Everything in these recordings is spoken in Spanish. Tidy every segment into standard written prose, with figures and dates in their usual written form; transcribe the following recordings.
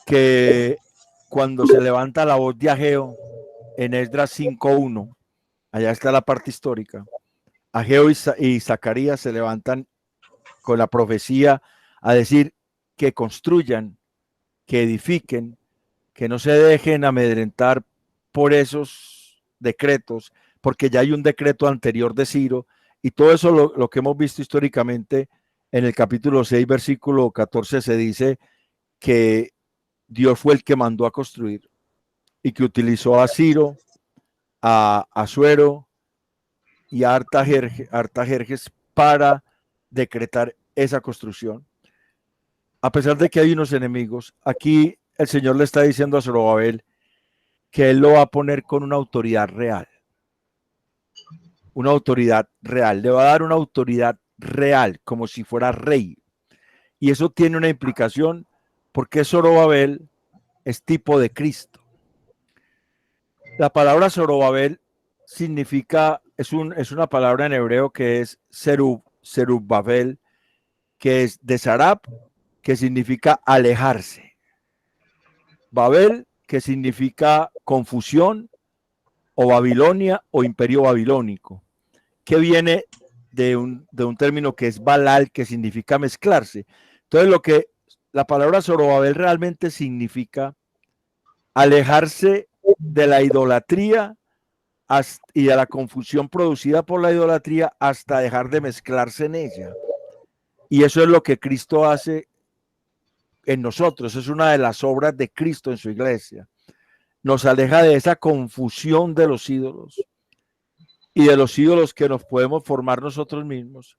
que cuando se levanta la voz de Ageo en Esdras 5:1, allá está la parte histórica, Ageo y Zacarías se levantan con la profecía a decir que construyan, que edifiquen, que no se dejen amedrentar por esos decretos, porque ya hay un decreto anterior de Ciro, y todo eso lo que hemos visto históricamente en el capítulo 6, versículo 14, se dice que Dios fue el que mandó a construir y que utilizó a Ciro, a Asuero y a Artajerjes para decretar esa construcción. A pesar de que hay unos enemigos, aquí el Señor le está diciendo a Zorobabel que él lo va a poner con una autoridad real. Una autoridad real. Le va a dar una autoridad real, como si fuera rey. Y eso tiene una implicación porque Zorobabel es tipo de Cristo. La palabra Zorobabel significa, es una palabra en hebreo que es Zerubbabel, que es de Sarab, que significa alejarse. Babel, que significa confusión, o Babilonia o imperio babilónico, que viene de un término que es Balal, que significa mezclarse. Entonces, la palabra Zorobabel realmente significa alejarse de la idolatría y de la confusión producida por la idolatría hasta dejar de mezclarse en ella. Y eso es lo que Cristo hace en nosotros, es una de las obras de Cristo en su iglesia. Nos aleja de esa confusión de los ídolos y de los ídolos que nos podemos formar nosotros mismos,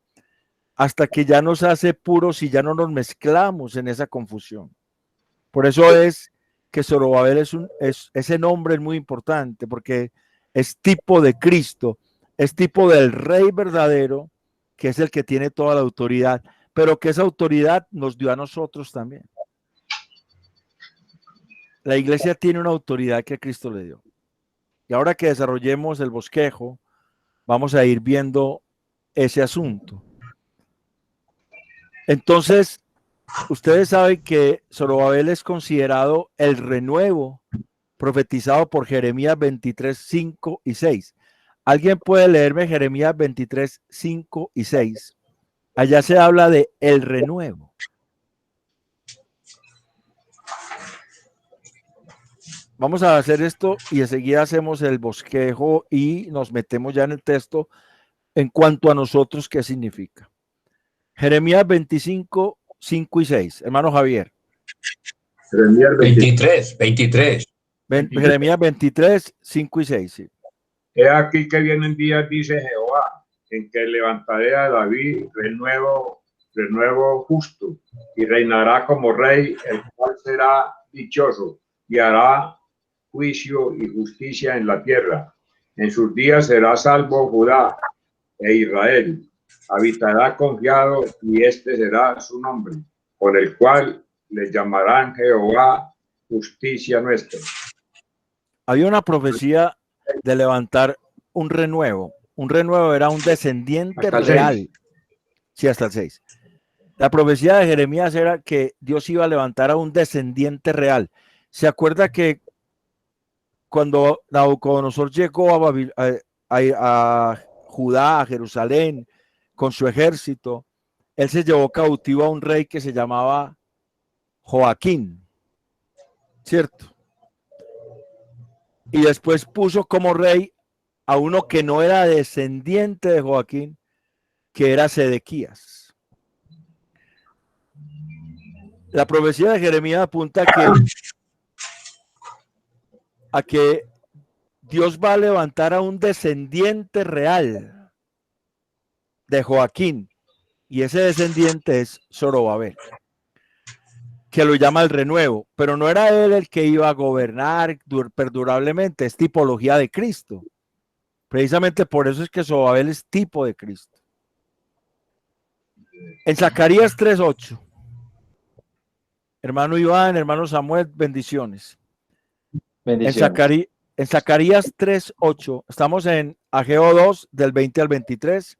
hasta que ya nos hace puros y ya no nos mezclamos en esa confusión. Por eso es que Zorobabel ese nombre es muy importante, porque es tipo de Cristo, es tipo del Rey verdadero, que es el que tiene toda la autoridad, pero que esa autoridad nos dio a nosotros también. La iglesia tiene una autoridad que Cristo le dio. Y ahora que desarrollemos el bosquejo, vamos a ir viendo ese asunto. Entonces, ustedes saben que Zorobabel es considerado el renuevo profetizado por Jeremías 23, 5 y 6. ¿Alguien puede leerme Jeremías 23, 5 y 6? Allá se habla de el renuevo. Vamos a hacer esto y enseguida hacemos el bosquejo y nos metemos ya en el texto en cuanto a nosotros, ¿qué significa? Jeremías 25, 5 y 6. Hermano Javier. Jeremías 23. Jeremías 23, 5 y 6. Sí. He aquí que vienen días, dice Jehová, en que levantaré a David renuevo justo, y reinará como rey, el cual será dichoso, y hará juicio y justicia en la tierra. En sus días será salvo Judá e Israel. Habitará confiado, y este será su nombre, por el cual le llamarán Jehová, justicia nuestra. Había una profecía de levantar un renuevo. Un renuevo era un descendiente real. Sí, hasta el 6. La profecía de Jeremías era que Dios iba a levantar a un descendiente real. ¿Se acuerda que cuando Nabucodonosor llegó a Judá, a Jerusalén, con su ejército, él se llevó cautivo a un rey que se llamaba Joaquín, ¿cierto? Y después puso como rey a uno que no era descendiente de Joaquín, que era Sedequías. La profecía de Jeremías apunta a que Dios va a levantar a un descendiente real de Joaquín, y ese descendiente es Zorobabel, que lo llama el renuevo, pero no era él el que iba a gobernar perdurablemente, es tipología de Cristo. Precisamente por eso es que Zorobabel es tipo de Cristo. En Zacarías 3:8, hermano Iván, hermano Samuel, bendiciones. En Zacarías 3:8, estamos en Ageo 2, del 20 al 23.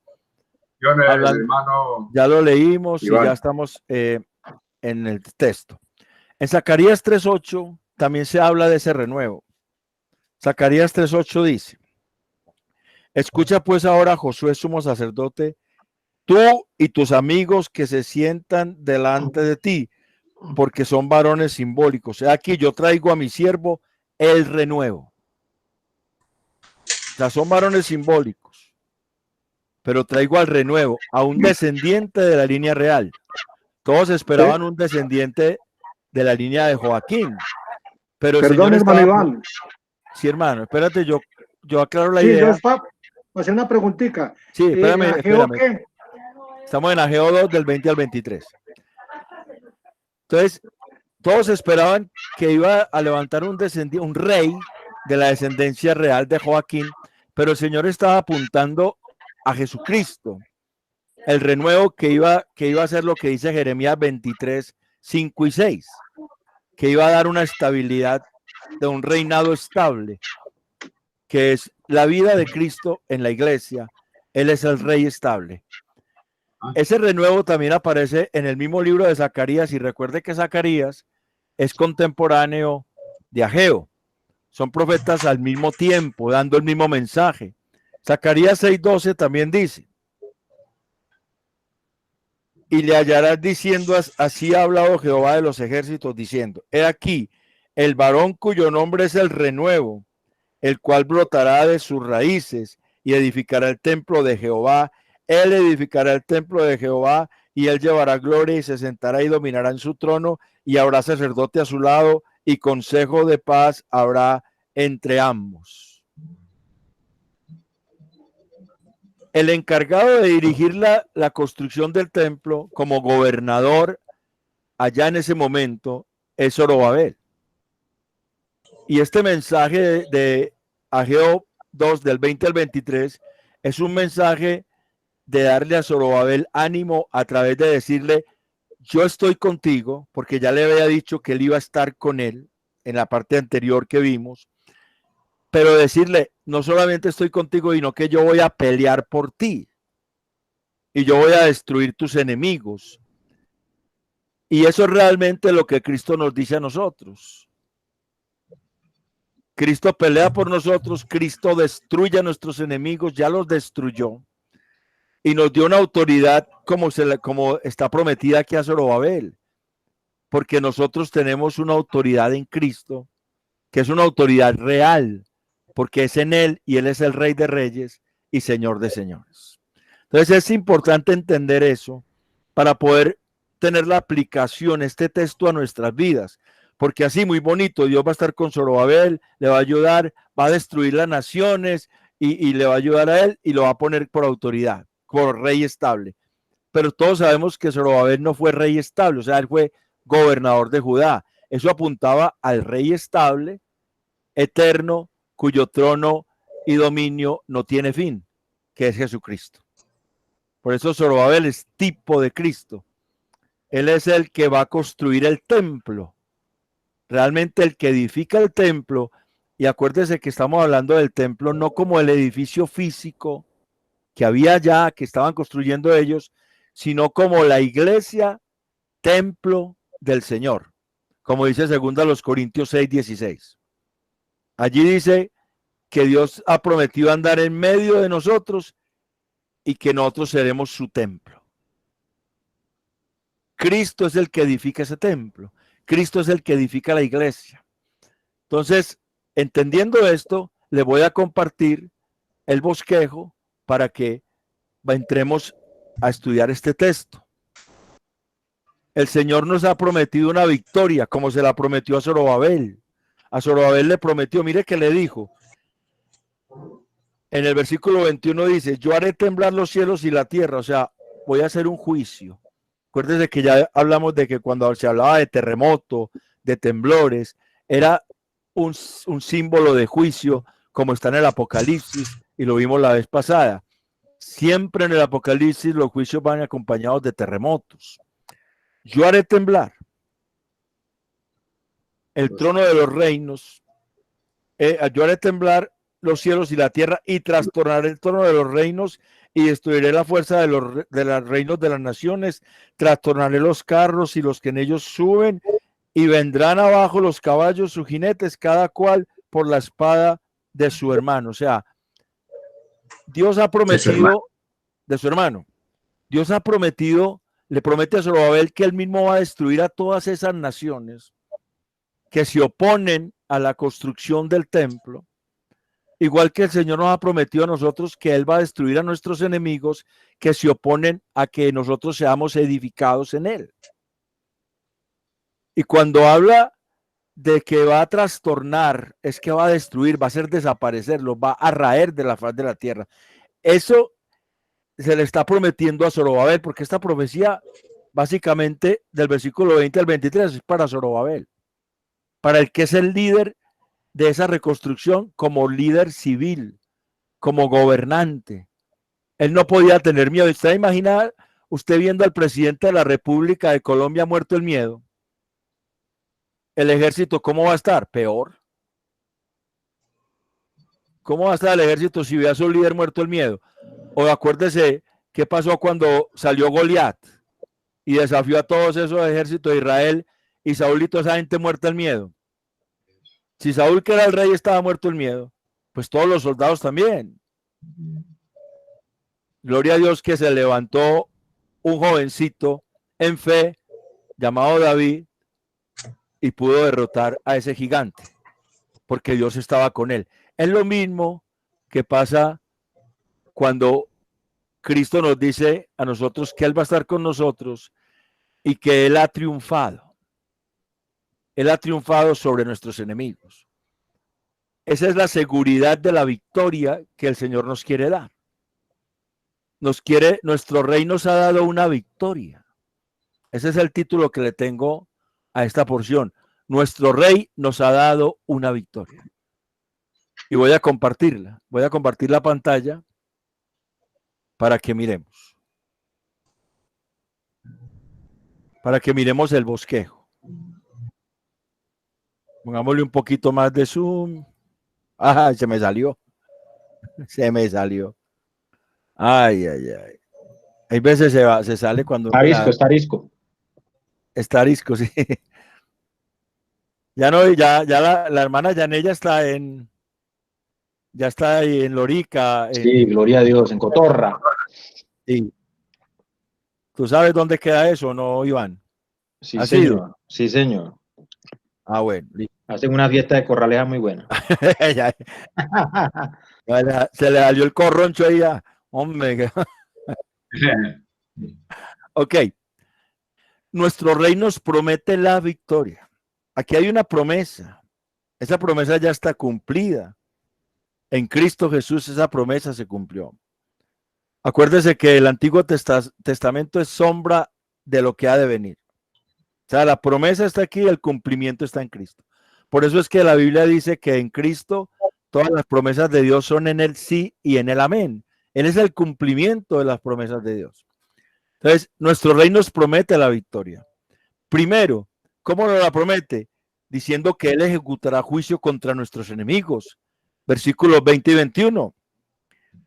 Hermano, ya lo leímos Iván. Y ya estamos en el texto. En Zacarías 3:8 también se habla de ese renuevo. Zacarías 3:8 dice: escucha pues ahora, Josué, sumo sacerdote, tú y tus amigos que se sientan delante de ti, porque son varones simbólicos. Aquí yo traigo a mi siervo el renuevo. O sea, son varones simbólicos, pero traigo al renuevo, a un descendiente de la línea real. Todos esperaban un descendiente de la línea de Joaquín, pero el Perdón, Señor hermano estaba... Iván. Sí, hermano, espérate, yo aclaro la Sí, idea. entonces, hacer una preguntita. Sí, espérame, ¿Ageo espérame. qué? Estamos en Ageo 2 del 20 al 23. Entonces, todos esperaban que iba a levantar un rey de la descendencia real de Joaquín, pero el Señor estaba apuntando a Jesucristo, el renuevo que iba a hacer lo que dice Jeremías 23, 5 y 6, que iba a dar una estabilidad de un reinado estable, que es la vida de Cristo en la iglesia. Él es el rey estable. Ese renuevo también aparece en el mismo libro de Zacarías, y recuerde que Zacarías es contemporáneo de Ageo. Son profetas al mismo tiempo, dando el mismo mensaje. Zacarías 6:12 también dice: y le hallarás diciendo, así ha hablado Jehová de los ejércitos, diciendo, he aquí, el varón cuyo nombre es el renuevo, el cual brotará de sus raíces y edificará el templo de Jehová. Él edificará el templo de Jehová y él llevará gloria y se sentará y dominará en su trono, y habrá sacerdote a su lado y consejo de paz habrá entre ambos. El encargado de dirigir la construcción del templo como gobernador allá en ese momento es Zorobabel. Y este mensaje de Ageo 2 del 20 al 23 es un mensaje de darle a Zorobabel ánimo a través de decirle, yo estoy contigo, porque ya le había dicho que él iba a estar con él en la parte anterior que vimos, pero decirle, no solamente estoy contigo, sino que yo voy a pelear por ti y yo voy a destruir tus enemigos. Y eso es realmente lo que Cristo nos dice a nosotros. Cristo pelea por nosotros, Cristo destruye a nuestros enemigos, ya los destruyó y nos dio una autoridad como está prometida aquí a Zorobabel, porque nosotros tenemos una autoridad en Cristo, que es una autoridad real, porque es en Él y Él es el Rey de Reyes y Señor de Señores. Entonces es importante entender eso para poder tener la aplicación, este texto a nuestras vidas, porque así muy bonito, Dios va a estar con Zorobabel, le va a ayudar, va a destruir las naciones y le va a ayudar a él y lo va a poner por autoridad, por rey estable. Pero todos sabemos que Zorobabel no fue rey estable, o sea, él fue gobernador de Judá. Eso apuntaba al rey estable, eterno, cuyo trono y dominio no tiene fin, que es Jesucristo. Por eso Zorobabel es tipo de Cristo. Él es el que va a construir el templo, realmente el que edifica el templo. Y acuérdese que estamos hablando del templo no como el edificio físico que había allá, que estaban construyendo ellos, sino como la iglesia, templo del Señor, como dice 2 Corintios 6:16. Allí dice que Dios ha prometido andar en medio de nosotros y que nosotros seremos su templo. Cristo es el que edifica ese templo. Cristo es el que edifica la iglesia. Entonces, entendiendo esto, le voy a compartir el bosquejo para que entremos a estudiar este texto. El Señor nos ha prometido una victoria, como se la prometió a Zorobabel. A Zorobabel le prometió, mire que le dijo, en el versículo 21 dice, yo haré temblar los cielos y la tierra, o sea, voy a hacer un juicio. Acuérdense que ya hablamos de que cuando se hablaba de terremoto, de temblores, era un símbolo de juicio, como está en el Apocalipsis, y lo vimos la vez pasada. Siempre en el Apocalipsis los juicios van acompañados de terremotos. Yo haré temblar el trono de los reinos, yo haré temblar los cielos y la tierra, y trastornaré el trono de los reinos y destruiré la fuerza de los reinos de las naciones, trastornaré los carros y los que en ellos suben, y vendrán abajo los caballos, sus jinetes, cada cual por la espada de su hermano. O sea, Dios ha prometido de su hermano. Dios ha prometido, le promete a Zorobabel que él mismo va a destruir a todas esas naciones que se oponen a la construcción del templo, igual que el Señor nos ha prometido a nosotros que él va a destruir a nuestros enemigos que se oponen a que nosotros seamos edificados en él. Y cuando habla de que va a trastornar, es que va a destruir, va a hacer desaparecer, los va a raer de la faz de la tierra. Eso se le está prometiendo a Zorobabel, porque esta profecía básicamente del versículo 20 al 23 es para Zorobabel, para el que es el líder de esa reconstrucción como líder civil, como gobernante. Él no podía tener miedo. ¿Usted imagina usted viendo al presidente de la República de Colombia muerto el miedo? El ejército, ¿cómo va a estar? Peor. ¿Cómo va a estar el ejército si ve a su líder muerto el miedo? O acuérdese qué pasó cuando salió Goliat y desafió a todos esos ejércitos de Israel y Saúl y toda esa gente muerta el miedo. Si Saúl, que era el rey, estaba muerto el miedo, pues todos los soldados también. Gloria a Dios que se levantó un jovencito en fe llamado David y pudo derrotar a ese gigante porque Dios estaba con él. Es lo mismo que pasa cuando Cristo nos dice a nosotros que Él va a estar con nosotros y que Él ha triunfado. Él ha triunfado sobre nuestros enemigos. Esa es la seguridad de la victoria que el Señor nos quiere dar. Nuestro Rey nos ha dado una victoria. Ese es el título que le tengo a esta porción. Nuestro Rey nos ha dado una victoria. Y voy a compartirla. Voy a compartir la pantalla para que miremos. Para que miremos el bosquejo. Pongámosle un poquito más de zoom. Ah, se me salió. Se me salió. Ay, ay, ay. Hay veces se sale cuando... Está arisco. Está arisco, sí. Ya no, ya la hermana Yanella está ya está ahí en Lorica. Sí, gloria a Dios, en Cotorra. Sí. ¿Tú sabes dónde queda eso, no, Iván? Sí, señor. Sí, señor. Ah, bueno. Hacen una fiesta de corraleja muy buena. Se le salió el corroncho ahí ya. Hombre. Ok. Nuestro Rey nos promete la victoria. Aquí hay una promesa. Esa promesa ya está cumplida. En Cristo Jesús esa promesa se cumplió. Acuérdese que el Antiguo Testamento es sombra de lo que ha de venir. O sea, la promesa está aquí y el cumplimiento está en Cristo. Por eso es que la Biblia dice que en Cristo todas las promesas de Dios son en el sí y en el amén. Él es el cumplimiento de las promesas de Dios. Entonces, nuestro Rey nos promete la victoria. Primero, ¿cómo nos la promete? Diciendo que Él ejecutará juicio contra nuestros enemigos. Versículos 20 y 21.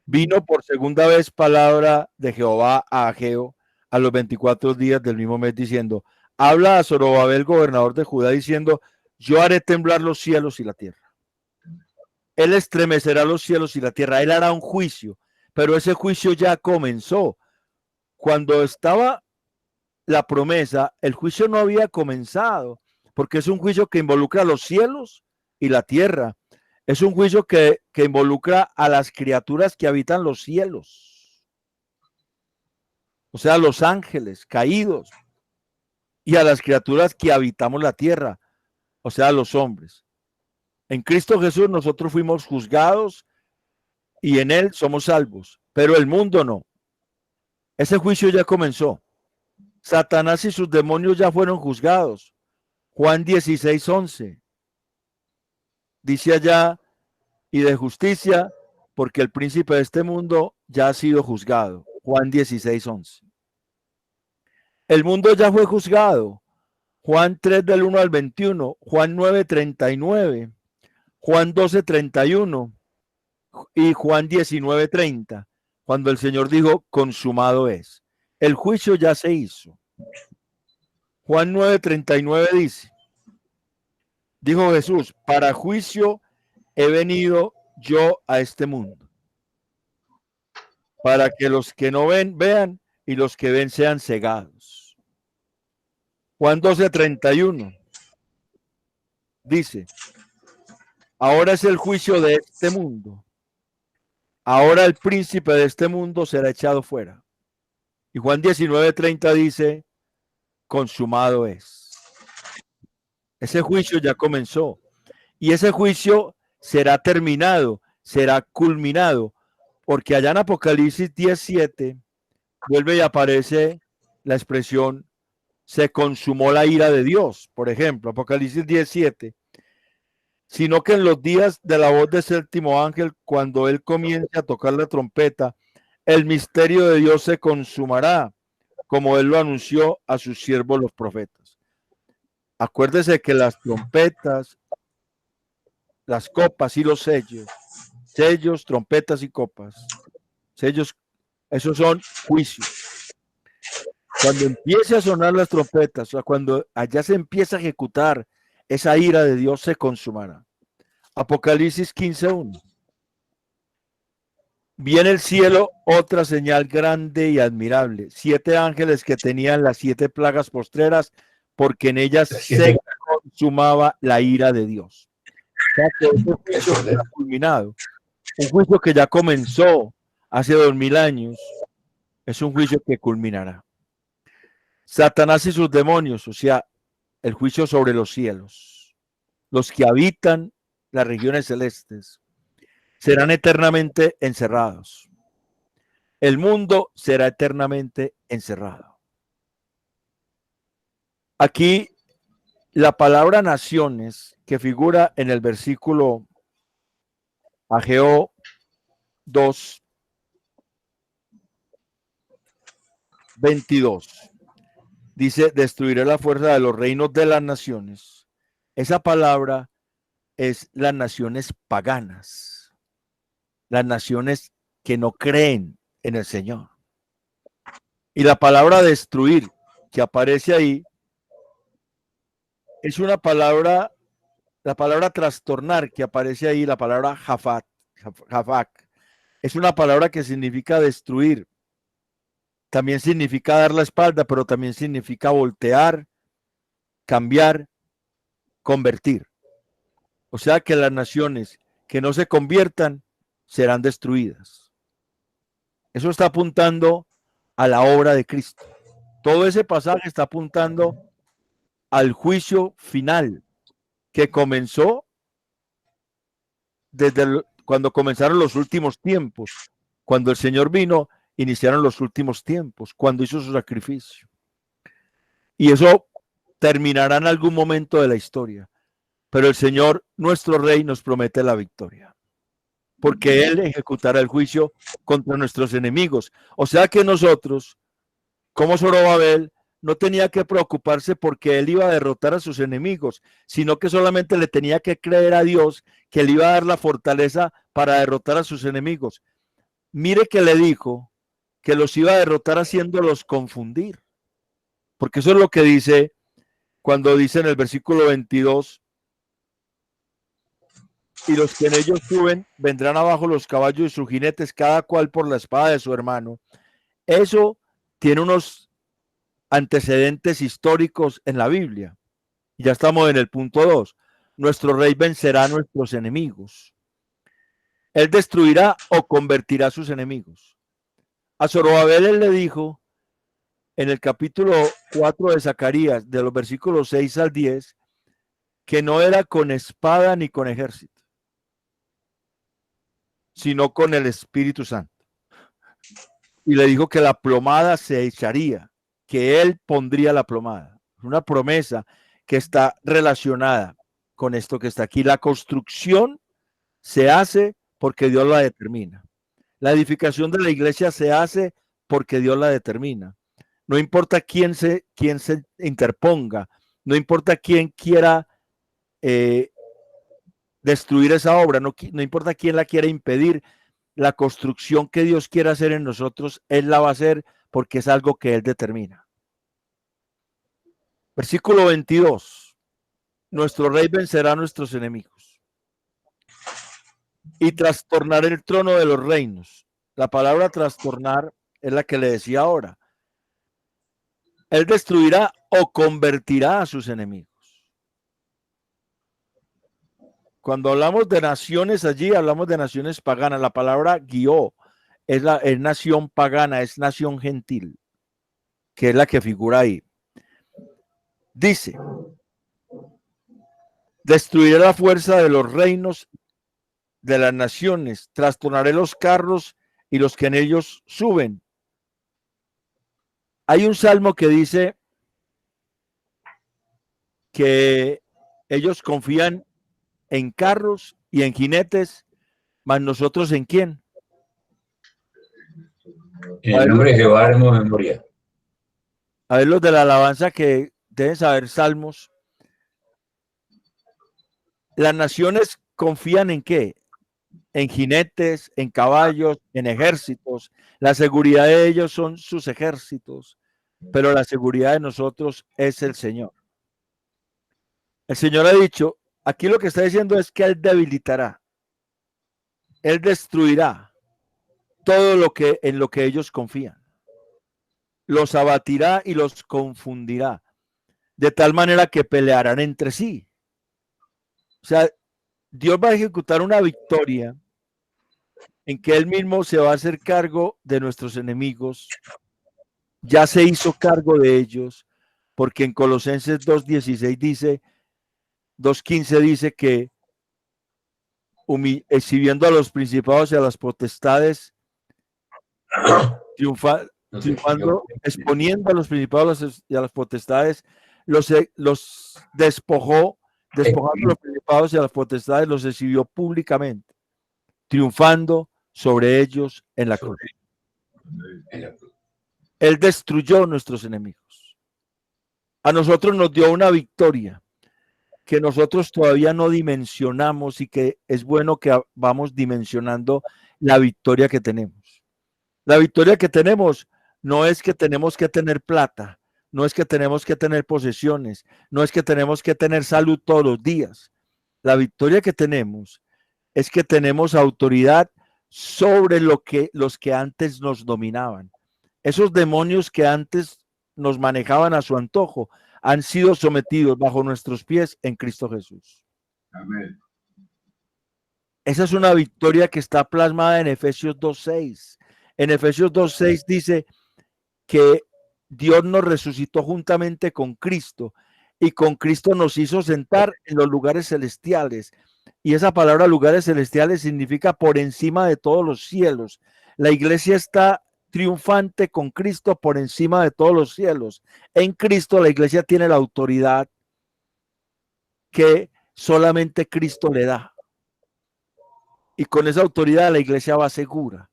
Vino por segunda vez palabra de Jehová a Ageo a los 24 días del mismo mes diciendo: habla a Zorobabel, gobernador de Judá, diciendo: yo haré temblar los cielos y la tierra. Él estremecerá los cielos y la tierra. Él hará un juicio, pero ese juicio ya comenzó. Cuando estaba la promesa, el juicio no había comenzado, porque es un juicio que involucra los cielos y la tierra. Es un juicio que involucra a las criaturas que habitan los cielos, o sea, los ángeles caídos, y a las criaturas que habitamos la tierra, o sea, los hombres. En Cristo Jesús nosotros fuimos juzgados y en Él somos salvos, pero el mundo no. Ese juicio ya comenzó. Satanás y sus demonios ya fueron juzgados. Juan 16:11. Dice allá: y de justicia, porque el príncipe de este mundo ya ha sido juzgado. Juan 16:11. El mundo ya fue juzgado. Juan 3 del 1 al 21, Juan 9:39, Juan 12:31 y Juan 19:30, cuando el Señor dijo: consumado es. El juicio ya se hizo. Juan 9:39 dice: Dijo Jesús, para juicio he venido yo a este mundo, para que los que no ven, vean, y los que ven sean cegados. Juan 12:31 dice, ahora es el juicio de este mundo. Ahora el príncipe de este mundo será echado fuera. Y Juan 19:30 dice, consumado es. Ese juicio ya comenzó. Y ese juicio será terminado, será culminado, porque allá en Apocalipsis 17 vuelve y aparece la expresión se consumó la ira de Dios. Por ejemplo, Apocalipsis 17. Sino que en los días de la voz del séptimo ángel, cuando él comience a tocar la trompeta, el misterio de Dios se consumará, como él lo anunció a sus siervos los profetas. Acuérdese que las trompetas, las copas y los sellos, trompetas y copas, sellos, esos son juicios. Cuando empiece a sonar las trompetas, o sea, cuando allá se empieza a ejecutar esa ira de Dios, se consumará. Apocalipsis 15:1. Vi en el cielo otra señal grande y admirable, 7 ángeles que tenían las 7 plagas postreras, porque en ellas se consumaba la ira de Dios. O sea, que ese juicio está culminado. Un juicio que ya comenzó hace 2000 años, es un juicio que culminará. Satanás y sus demonios, o sea, el juicio sobre los cielos, los que habitan las regiones celestes, serán eternamente encerrados. El mundo será eternamente encerrado. Aquí la palabra naciones que figura en el versículo Ageo 2:22 dice, destruiré la fuerza de los reinos de las naciones. Esa palabra es las naciones paganas, las naciones que no creen en el Señor. Y la palabra destruir que aparece ahí es una palabra, la palabra trastornar que aparece ahí, la palabra jafak, es una palabra que significa destruir. También significa dar la espalda, pero también significa voltear, cambiar, convertir. O sea que las naciones que no se conviertan serán destruidas. Eso está apuntando a la obra de Cristo. Todo ese pasaje está apuntando al juicio final que comenzó desde cuando comenzaron los últimos tiempos. Cuando el Señor vino, iniciaron los últimos tiempos, cuando hizo su sacrificio. Y eso terminará en algún momento de la historia. Pero el Señor, nuestro Rey, nos promete la victoria, porque Él ejecutará el juicio contra nuestros enemigos. O sea que nosotros, como Zorobabel, no tenía que preocuparse porque él iba a derrotar a sus enemigos, sino que solamente le tenía que creer a Dios que le iba a dar la fortaleza para derrotar a sus enemigos. Mire que le dijo que los iba a derrotar haciéndolos confundir, porque eso es lo que dice cuando dice en el versículo 22, y los que en ellos suben vendrán abajo los caballos y sus jinetes, cada cual por la espada de su hermano. Eso tiene unos antecedentes históricos en la Biblia. Ya estamos en el punto 2. Nuestro rey vencerá a nuestros enemigos. Él destruirá o convertirá a sus enemigos. A Zorobabel él le dijo en el capítulo 4 de Zacarías, de los versículos 6 al 10, que no era con espada ni con ejército, sino con el Espíritu Santo. Y le dijo que la plomada se echaría, que él pondría la plomada. Una promesa que está relacionada con esto que está aquí. La construcción se hace porque Dios la determina. La edificación de la iglesia se hace porque Dios la determina. No importa quién se interponga, no importa quién quiera destruir esa obra, no importa quién la quiera impedir. La construcción que Dios quiere hacer en nosotros, Él la va a hacer porque es algo que Él determina. Versículo 22. nuestro rey vencerá a nuestros enemigos y trastornará el trono de los reinos. La palabra trastornar es la que le decía ahora. Él destruirá o convertirá a sus enemigos. Cuando hablamos de naciones allí, hablamos de naciones paganas. La palabra guió es nación pagana, es nación gentil, que es la que figura ahí. Dice, destruiré la fuerza de los reinos de las naciones, trastornaré los carros y los que en ellos suben. Hay un salmo que dice que ellos confían en carros y en jinetes, mas nosotros ¿en quién? En el nombre de Jehová haremos memoria. A ver los de la alabanza que deben saber salmos. Las naciones confían ¿en qué? En jinetes, en caballos, en ejércitos. La seguridad de ellos son sus ejércitos, pero la seguridad de nosotros es el Señor. El Señor ha dicho, aquí lo que está diciendo es que Él debilitará, Él destruirá todo lo que en lo que ellos confían. Los abatirá y los confundirá, de tal manera que pelearán entre sí. O sea, Dios va a ejecutar una victoria en que Él mismo se va a hacer cargo de nuestros enemigos. Ya se hizo cargo de ellos, porque en Colosenses 2:16 dice, 2:15 dice que exhibiendo a los principados y a las potestades, triunfando, exponiendo a los principados y a las potestades, los despojó, despojando a los principados y a las potestades, los exhibió públicamente, triunfando sobre ellos en la cruz. Él destruyó nuestros enemigos. A nosotros nos dio una victoria que nosotros todavía no dimensionamos y que es bueno que vamos dimensionando la victoria que tenemos. La victoria que tenemos no es que tenemos que tener plata, no es que tenemos que tener posesiones, no es que tenemos que tener salud todos los días. La victoria que tenemos es que tenemos autoridad sobre los que antes nos dominaban. Esos demonios que antes nos manejaban a su antojo han sido sometidos bajo nuestros pies en Cristo Jesús. Amén. Esa es una victoria que está plasmada en Efesios 2:6. En Efesios 2:6 dice que Dios nos resucitó juntamente con Cristo y con Cristo nos hizo sentar en los lugares celestiales. Y esa palabra lugares celestiales significa por encima de todos los cielos. La iglesia está triunfante con Cristo por encima de todos los cielos. En Cristo la iglesia tiene la autoridad que solamente Cristo le da. Y con esa autoridad la iglesia va segura.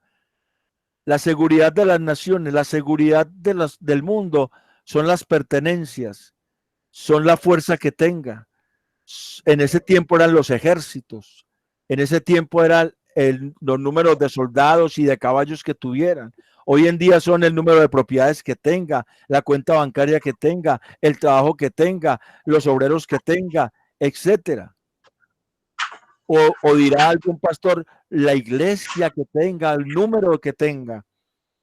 La seguridad de las naciones, la seguridad del mundo son las pertenencias, son la fuerza que tenga. En ese tiempo eran los ejércitos, en ese tiempo eran los números de soldados y de caballos que tuvieran. Hoy en día son el número de propiedades que tenga, la cuenta bancaria que tenga, el trabajo que tenga, los obreros que tenga, etcétera. O dirá algún pastor, la iglesia que tenga, el número que tenga,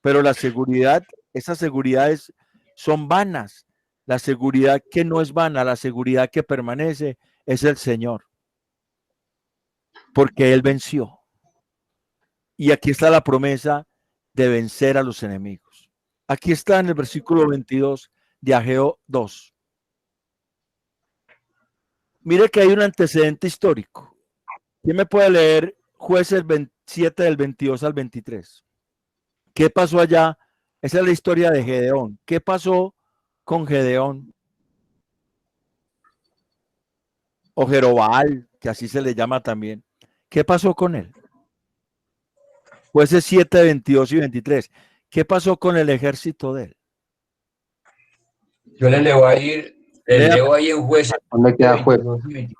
pero la seguridad, esas seguridades son vanas. La seguridad que no es vana, la seguridad que permanece es el Señor, porque Él venció. Y aquí está la promesa de vencer a los enemigos. Aquí está en el versículo 22 de Ageo 2. Mire que hay un antecedente histórico. ¿Quién me puede leer Jueces 27 del 22 al 23? ¿Qué pasó allá? Esa es la historia de Gedeón. ¿Qué pasó con Gedeón? O Jerobal, que así se le llama también. ¿Qué pasó con él? Jueces 7, 22 y 23. ¿Qué pasó con el ejército de él? Yo le leo ahí en Jueces. ¿Dónde queda Jueces?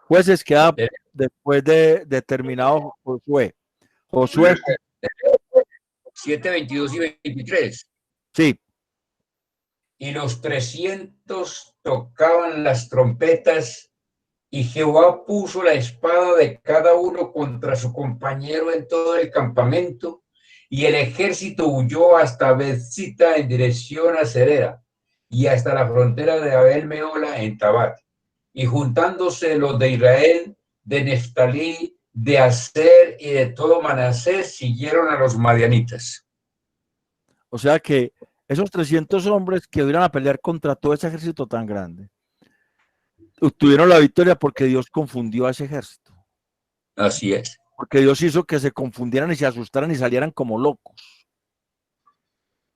Jueces queda después de terminado Josué. Josué. 7, 22 y 23. Sí. Y los 300 tocaban las trompetas Y Jehová puso la espada de cada uno contra su compañero en todo el campamento, y el ejército huyó hasta Bethsita en dirección a Serera, y hasta la frontera de Abel Meola en Tabat. Y juntándose los de Israel, de Neftalí, de Aser y de todo Manasés, siguieron a los madianitas. O sea que esos 300 hombres que iban a pelear contra todo ese ejército tan grande, tuvieron la victoria porque Dios confundió a ese ejército. Así es. Porque Dios hizo que se confundieran y se asustaran y salieran como locos.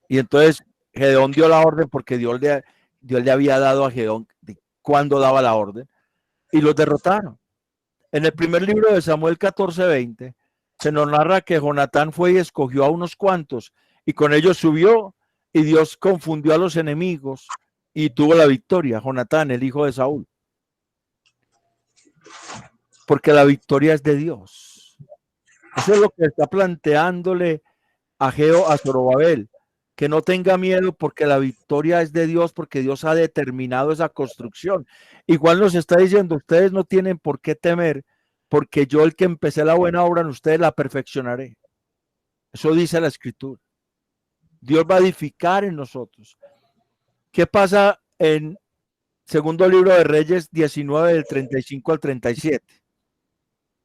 Y entonces Gedeón dio la orden porque Dios le había dado a Gedeón cuando daba la orden, y los derrotaron. En el primer libro de Samuel 14:20 se nos narra que Jonatán fue y escogió a unos cuantos y con ellos subió, y Dios confundió a los enemigos y tuvo la victoria, Jonatán, el hijo de Saúl. Porque la victoria es de Dios. Eso es lo que está planteándole Ageo a Zorobabel, que no tenga miedo porque la victoria es de Dios, porque Dios ha determinado esa construcción. Igual nos está diciendo, ustedes no tienen por qué temer, porque yo, el que empecé la buena obra en ustedes, la perfeccionaré. Eso dice la Escritura. Dios va a edificar en nosotros. ¿Qué pasa en segundo libro de Reyes 19, del 35 al 37?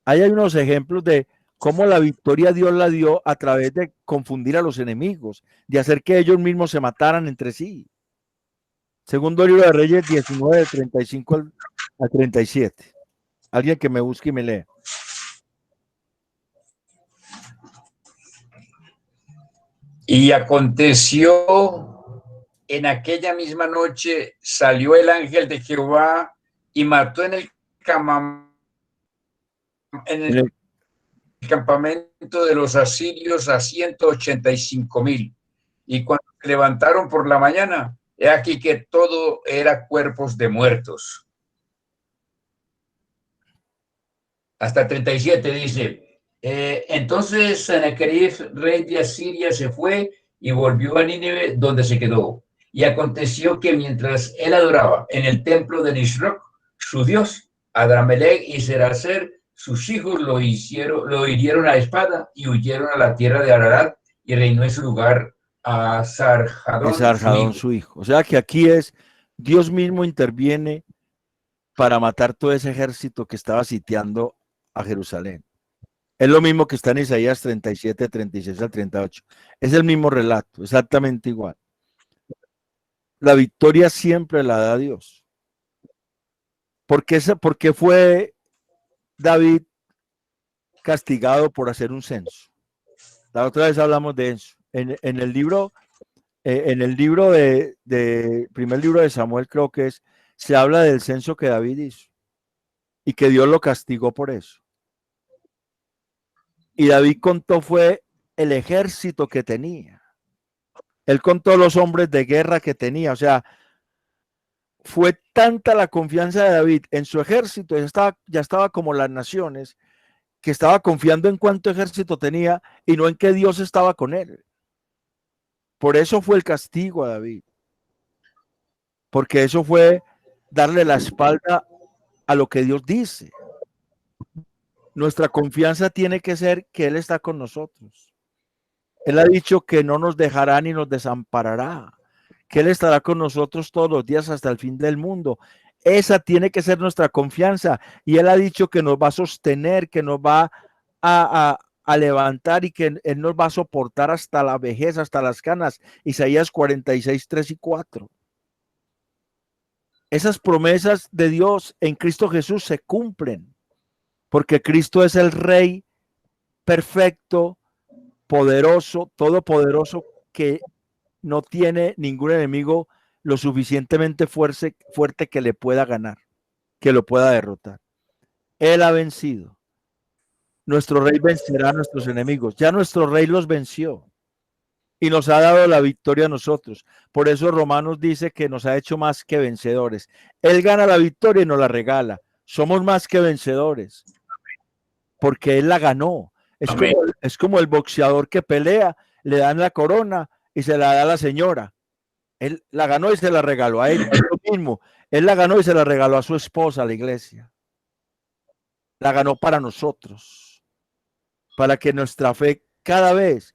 Ahí hay unos ejemplos de cómo la victoria Dios la dio a través de confundir a los enemigos, de hacer que ellos mismos se mataran entre sí. Segundo libro de Reyes 19, del 35 al 37. Alguien que me busque y me lea. Y aconteció en aquella misma noche, salió el ángel de Jehová y mató en el campamento de los asirios a 185,000. Y cuando se levantaron por la mañana, he aquí que todo era cuerpos de muertos. Hasta 37 dice, entonces Sennacherib, rey de Asiria, se fue y volvió a Nínive, donde se quedó. Y aconteció que mientras él adoraba en el templo de Nisroch, su dios, Adramelech y Seracer, sus hijos lo hirieron a espada y huyeron a la tierra de Ararat, y reinó en su lugar a Sarjadón, su hijo. O sea que aquí es, Dios mismo interviene para matar todo ese ejército que estaba sitiando a Jerusalén. Es lo mismo que está en Isaías 37, 36 al 38. Es el mismo relato, exactamente igual. La victoria siempre la da Dios. ¿Por qué fue David castigado por hacer un censo? La otra vez hablamos de eso. En el libro primer libro de Samuel, creo que se habla del censo que David hizo y que Dios lo castigó por eso. Y David contó fue el ejército que tenía. Él contó los hombres de guerra que tenía. O sea, fue tanta la confianza de David en su ejército, ya estaba como las naciones, que estaba confiando en cuánto ejército tenía y no en que Dios estaba con él. Por eso fue el castigo a David. Porque eso fue darle la espalda a lo que Dios dice. Nuestra confianza tiene que ser que Él está con nosotros. Él ha dicho que no nos dejará ni nos desamparará, que Él estará con nosotros todos los días hasta el fin del mundo. Esa tiene que ser nuestra confianza. Y Él ha dicho que nos va a sostener, que nos va a levantar y que Él nos va a soportar hasta la vejez, hasta las canas. Isaías 46, 3 y 4. Esas promesas de Dios en Cristo Jesús se cumplen, porque Cristo es el Rey perfecto, poderoso, todopoderoso, que no tiene ningún enemigo lo suficientemente fuerte que le pueda ganar, que lo pueda derrotar. Él ha vencido. Nuestro Rey vencerá a nuestros enemigos. Ya nuestro Rey los venció y nos ha dado la victoria a nosotros. Por eso Romanos dice que nos ha hecho más que vencedores. Él gana la victoria y nos la regala. Somos más que vencedores porque Él la ganó. Es como el boxeador que pelea, le dan la corona y se la da a la señora. Él la ganó y se la regaló a él. Es lo mismo. Él la ganó y se la regaló a su esposa, a la iglesia. la ganó para nosotros, para que nuestra fe cada vez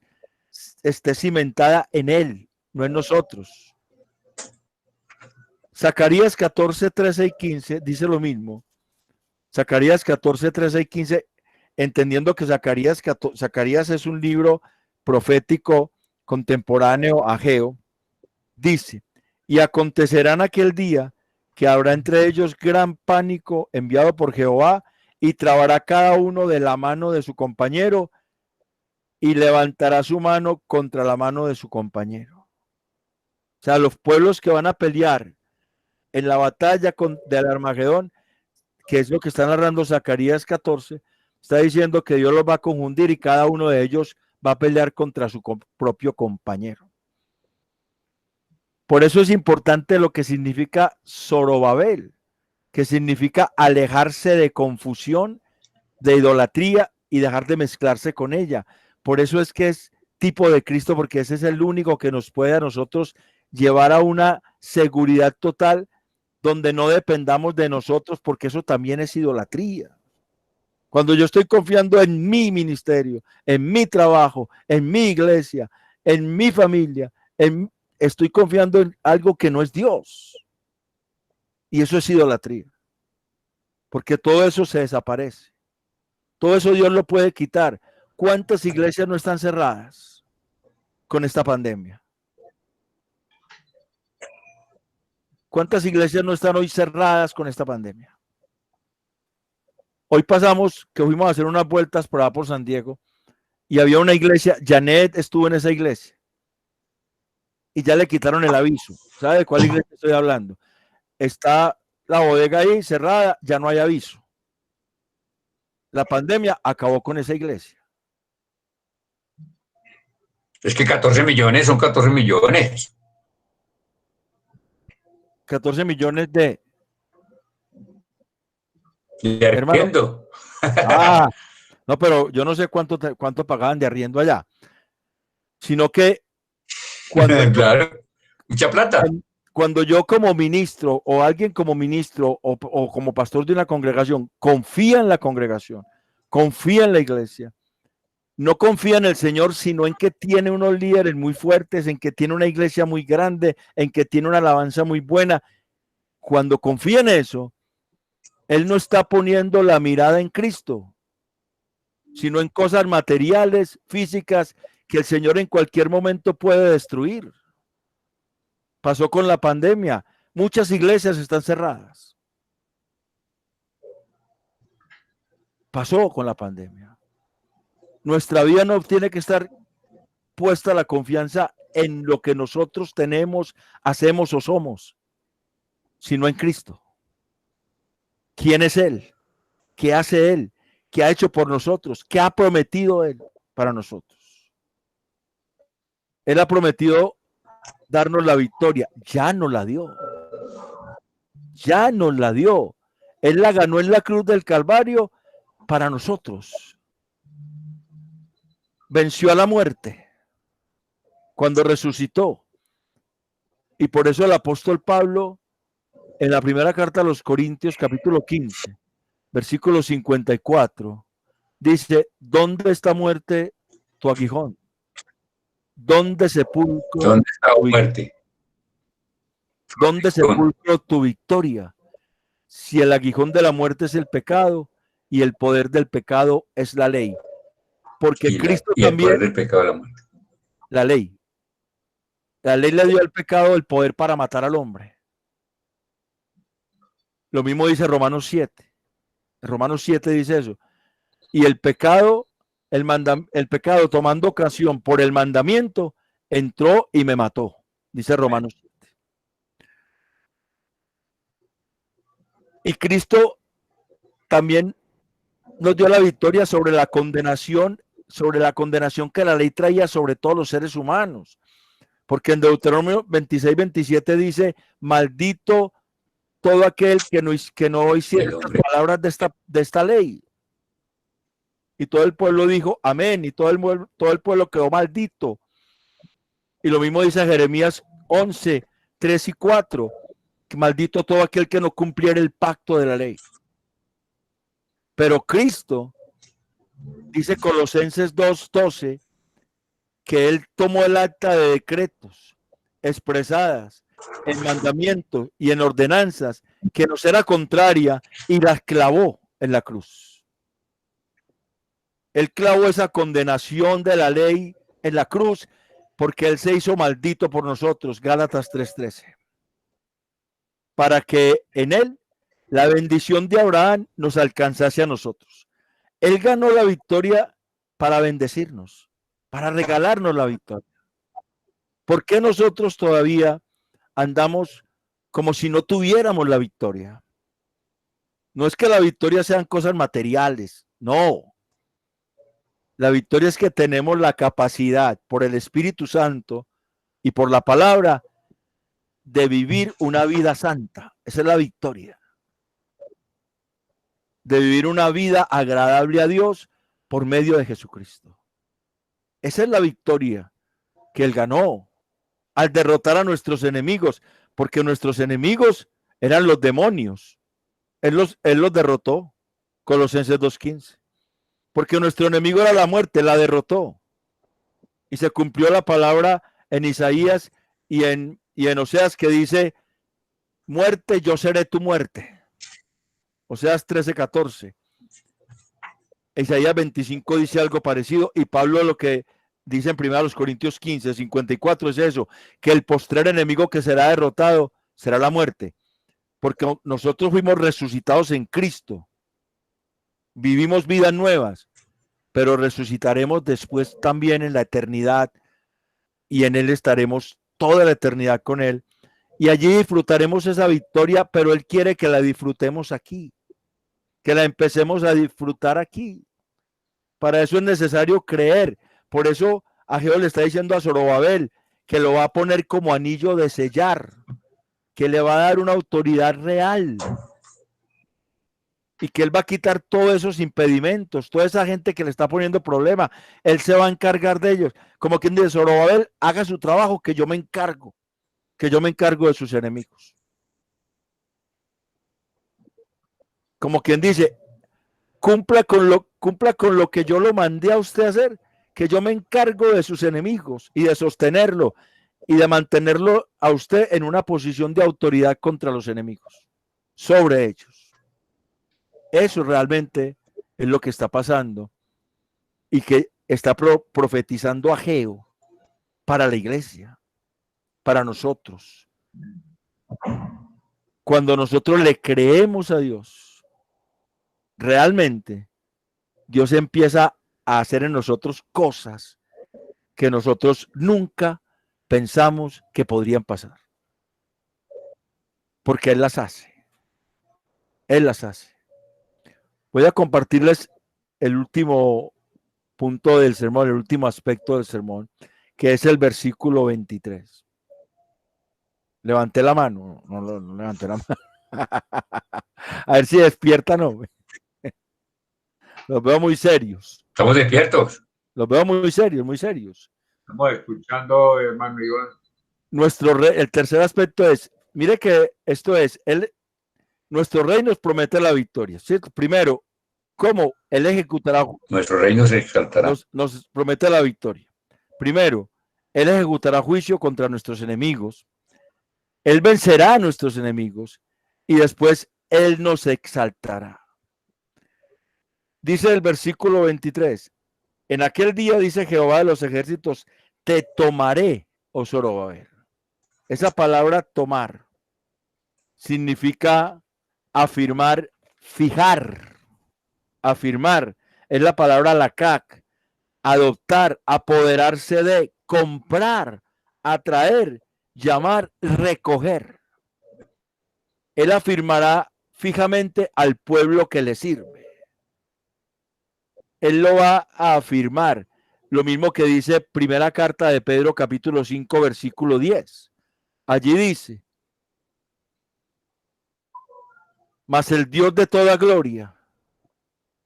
esté cimentada en Él, no en nosotros. Zacarías 14, 13 y 15 dice lo mismo. Zacarías 14, 13 y 15, entendiendo que Zacarías es un libro profético contemporáneo a Ageo, dice: y acontecerá en aquel día que habrá entre ellos gran pánico enviado por Jehová, y trabará cada uno de la mano de su compañero y levantará su mano contra la mano de su compañero. O sea, los pueblos que van a pelear en la batalla del Armagedón, que es lo que está narrando Zacarías 14, está diciendo que Dios los va a confundir y cada uno de ellos va a pelear contra su propio compañero. Por eso es importante lo que significa Zorobabel, que significa alejarse de confusión, de idolatría y dejar de mezclarse con ella. Por eso es que es tipo de Cristo, porque ese es el único que nos puede a nosotros llevar a una seguridad total donde no dependamos de nosotros, porque eso también es idolatría. Cuando yo estoy confiando en mi ministerio, en mi trabajo, en mi iglesia, en mi familia, estoy confiando en algo que no es Dios. Y eso es idolatría. Porque todo eso se desaparece. Todo eso Dios lo puede quitar. ¿Cuántas iglesias no están cerradas con esta pandemia? ¿Cuántas iglesias no están hoy cerradas con esta pandemia? Hoy pasamos que fuimos a hacer unas vueltas por allá por San Diego y había una iglesia, Janet estuvo en esa iglesia y ya le quitaron el aviso. ¿Sabe de cuál iglesia estoy hablando? Está la bodega ahí cerrada, ya no hay aviso. La pandemia acabó con esa iglesia. Es que 14 millones son 14 millones. 14 millones de... Hermano. Ah, no, pero yo no sé cuánto pagaban de arriendo allá. Sino que claro, mucha plata. Cuando yo como ministro o alguien como ministro o como pastor de una congregación confía en la congregación, confía en la iglesia, no confía en el Señor, sino en que tiene unos líderes muy fuertes, en que tiene una iglesia muy grande, en que tiene una alabanza muy buena. Cuando confía en eso, él no está poniendo la mirada en Cristo, sino en cosas materiales, físicas, que el Señor en cualquier momento puede destruir. Pasó con la pandemia. Muchas iglesias están cerradas. Pasó con la pandemia. Nuestra vida no tiene que estar puesta la confianza en lo que nosotros tenemos, hacemos o somos, sino en Cristo. ¿Quién es Él? ¿Qué hace Él? ¿Qué ha hecho por nosotros? ¿Qué ha prometido Él para nosotros? Él ha prometido darnos la victoria. Ya nos la dio. Ya nos la dio. Él la ganó en la cruz del Calvario para nosotros. Venció a la muerte cuando resucitó. Y por eso el apóstol Pablo, en la primera carta a los Corintios, capítulo 15, versículo 54, dice: ¿dónde está muerte tu aguijón? ¿Dónde sepulcro? ¿Dónde está la muerte? ¿Dónde sepulcro tu victoria? Si el aguijón de la muerte es el pecado y el poder del pecado es la ley. Porque Cristo y el también, poder del pecado de la muerte. la ley. La ley le dio al pecado el poder para matar al hombre. Lo mismo dice Romanos 7. Romanos 7 dice eso. Y el pecado, el pecado tomando ocasión por el mandamiento, entró y me mató. Dice Romanos 7. Y Cristo también nos dio la victoria sobre la condenación que la ley traía sobre todos los seres humanos. Porque en Deuteronomio 26, 27 dice: maldito todo aquel que no hiciera las palabras de esta ley. Y todo el pueblo dijo amén, y todo el pueblo quedó maldito. Y lo mismo dice Jeremías 11, 3 y 4, que maldito todo aquel que no cumpliera el pacto de la ley. Pero Cristo, dice Colosenses 2:12, que él tomó el acta de decretos expresadas en mandamientos y en ordenanzas que nos era contraria y las clavó en la cruz. Él clavó esa condenación de la ley en la cruz porque él se hizo maldito por nosotros, Gálatas 3:13, para que en él la bendición de Abraham nos alcanzase a nosotros. Él ganó la victoria para bendecirnos, para regalarnos la victoria. ¿Por qué nosotros todavía andamos como si no tuviéramos la victoria? No es que la victoria sean cosas materiales, no. La victoria es que tenemos la capacidad por el Espíritu Santo y por la palabra de vivir una vida santa. Esa es la victoria. De vivir una vida agradable a Dios por medio de Jesucristo. Esa es la victoria que él ganó al derrotar a nuestros enemigos, porque nuestros enemigos eran los demonios. Él los derrotó, Colosenses 2:15. Porque nuestro enemigo era la muerte, la derrotó. Y se cumplió la palabra en Isaías y en Oseas que dice, muerte, yo seré tu muerte. Oseas 13:14. Isaías 25 dice algo parecido y Pablo lo que dice en 1 Corintios 15:54 es eso, que el postrer enemigo que será derrotado será la muerte, porque nosotros fuimos resucitados en Cristo, vivimos vidas nuevas, pero resucitaremos después también en la eternidad y en él estaremos toda la eternidad con él y allí disfrutaremos esa victoria, pero él quiere que la disfrutemos aquí, que la empecemos a disfrutar aquí. Para eso es necesario creer. Por eso Ageo le está diciendo a Zorobabel que lo va a poner como anillo de sellar, que le va a dar una autoridad real y que él va a quitar todos esos impedimentos, toda esa gente que le está poniendo problema. Él se va a encargar de ellos. Como quien dice, Zorobabel, haga su trabajo, que yo me encargo de sus enemigos. Como quien dice, cumpla con lo que yo lo mandé a usted a hacer, que yo me encargo de sus enemigos y de sostenerlo y de mantenerlo a usted en una posición de autoridad contra los enemigos, sobre ellos. Eso realmente es lo que está pasando y que está profetizando Ageo para la iglesia, para nosotros. Cuando nosotros le creemos a Dios, realmente Dios empieza a hacer en nosotros cosas que nosotros nunca pensamos que podrían pasar. Porque Él las hace. Él las hace. Voy a compartirles el último punto del sermón, el último aspecto del sermón, que es el versículo 23. Levanté la mano. No levanté la mano. A ver si despiertan, no. Los veo muy serios. Estamos despiertos. Los veo muy serios, muy serios. Estamos escuchando, hermano Iván. El tercer aspecto es, mire que esto es, nuestro rey nos promete la victoria, ¿cierto? Primero, ¿cómo? Él ejecutará. Nuestro reino se exaltará. Nos promete la victoria. Primero, Él ejecutará juicio contra nuestros enemigos. Él vencerá a nuestros enemigos y después Él nos exaltará. Dice el versículo 23, en aquel día, dice Jehová de los ejércitos, te tomaré, oh Zorobabel. Esa palabra tomar significa afirmar, fijar, afirmar. Es la palabra lakak, adoptar, apoderarse de, comprar, atraer, llamar, recoger. Él afirmará fijamente al pueblo que le sirve. Él lo va a afirmar. Lo mismo que dice primera carta de Pedro, capítulo 5, versículo 10. Allí dice, mas el Dios de toda gloria,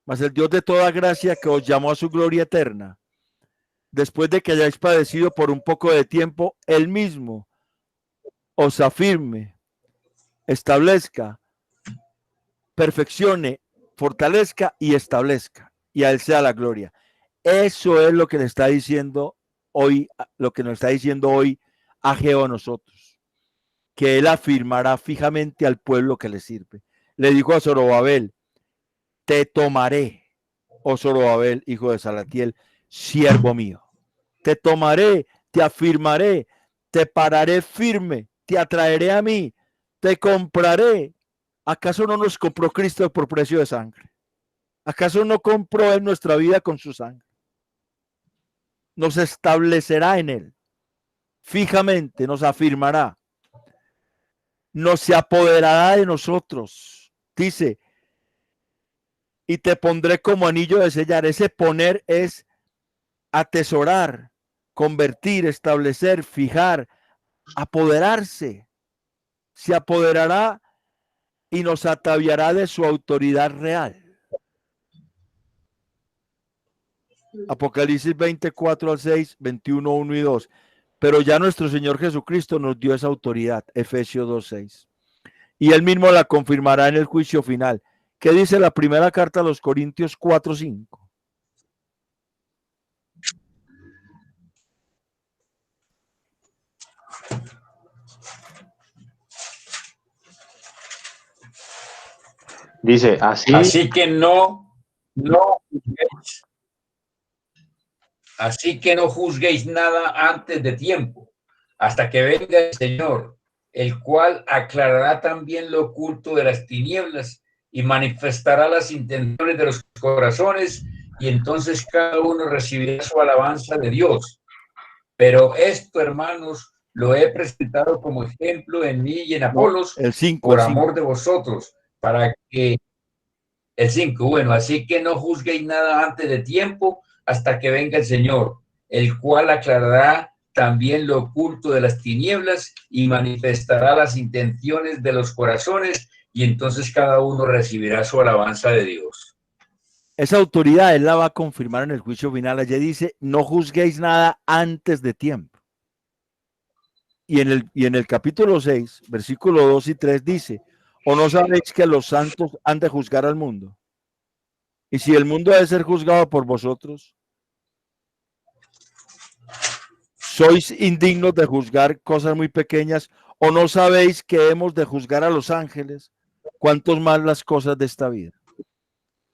mas el Dios de toda gracia que os llamó a su gloria eterna, después de que hayáis padecido por un poco de tiempo, Él mismo os afirme, establezca, perfeccione, fortalezca y establezca, y a él sea la gloria. Eso es lo que le está diciendo hoy, lo que nos está diciendo hoy Ageo a nosotros, que él afirmará fijamente al pueblo que le sirve. Le dijo a Zorobabel: te tomaré, oh Zorobabel, hijo de Salatiel, siervo mío. Te tomaré, te afirmaré, te pararé firme, te atraeré a mí, te compraré. ¿Acaso no nos compró Cristo por precio de sangre? ¿Acaso no compró Él nuestra vida con su sangre? Nos establecerá en Él, fijamente nos afirmará, nos se apoderará de nosotros. Dice, y te pondré como anillo de sellar. Ese poner es atesorar, convertir, establecer, fijar, apoderarse. Se apoderará y nos ataviará de su autoridad real. Apocalipsis 24 al 6, 21, 1 y 2. Pero ya nuestro Señor Jesucristo nos dio esa autoridad, Efesios 2, 6. Y él mismo la confirmará en el juicio final. ¿Qué dice la primera carta a los Corintios 4, 5? Dice, Así que no juzguéis. Así que no juzguéis nada antes de tiempo, hasta que venga el Señor, el cual aclarará también lo oculto de las tinieblas y manifestará las intenciones de los corazones, y entonces cada uno recibirá su alabanza de Dios. Pero esto, hermanos, lo he presentado como ejemplo en mí y en Apolos, el 5, por el 5. amor de vosotros, para que el 5, bueno, así que no juzguéis nada antes de tiempo hasta que venga el Señor, el cual aclarará también lo oculto de las tinieblas y manifestará las intenciones de los corazones, y entonces cada uno recibirá su alabanza de Dios. Esa autoridad él la va a confirmar en el juicio final. Allí dice, no juzguéis nada antes de tiempo. Y en el capítulo 6, versículo 2 y 3 dice, ¿o no sabéis que los santos han de juzgar al mundo? Y si el mundo ha de ser juzgado por vosotros, ¿sois indignos de juzgar cosas muy pequeñas? ¿O no sabéis que hemos de juzgar a los ángeles? ¿Cuántos más las cosas de esta vida?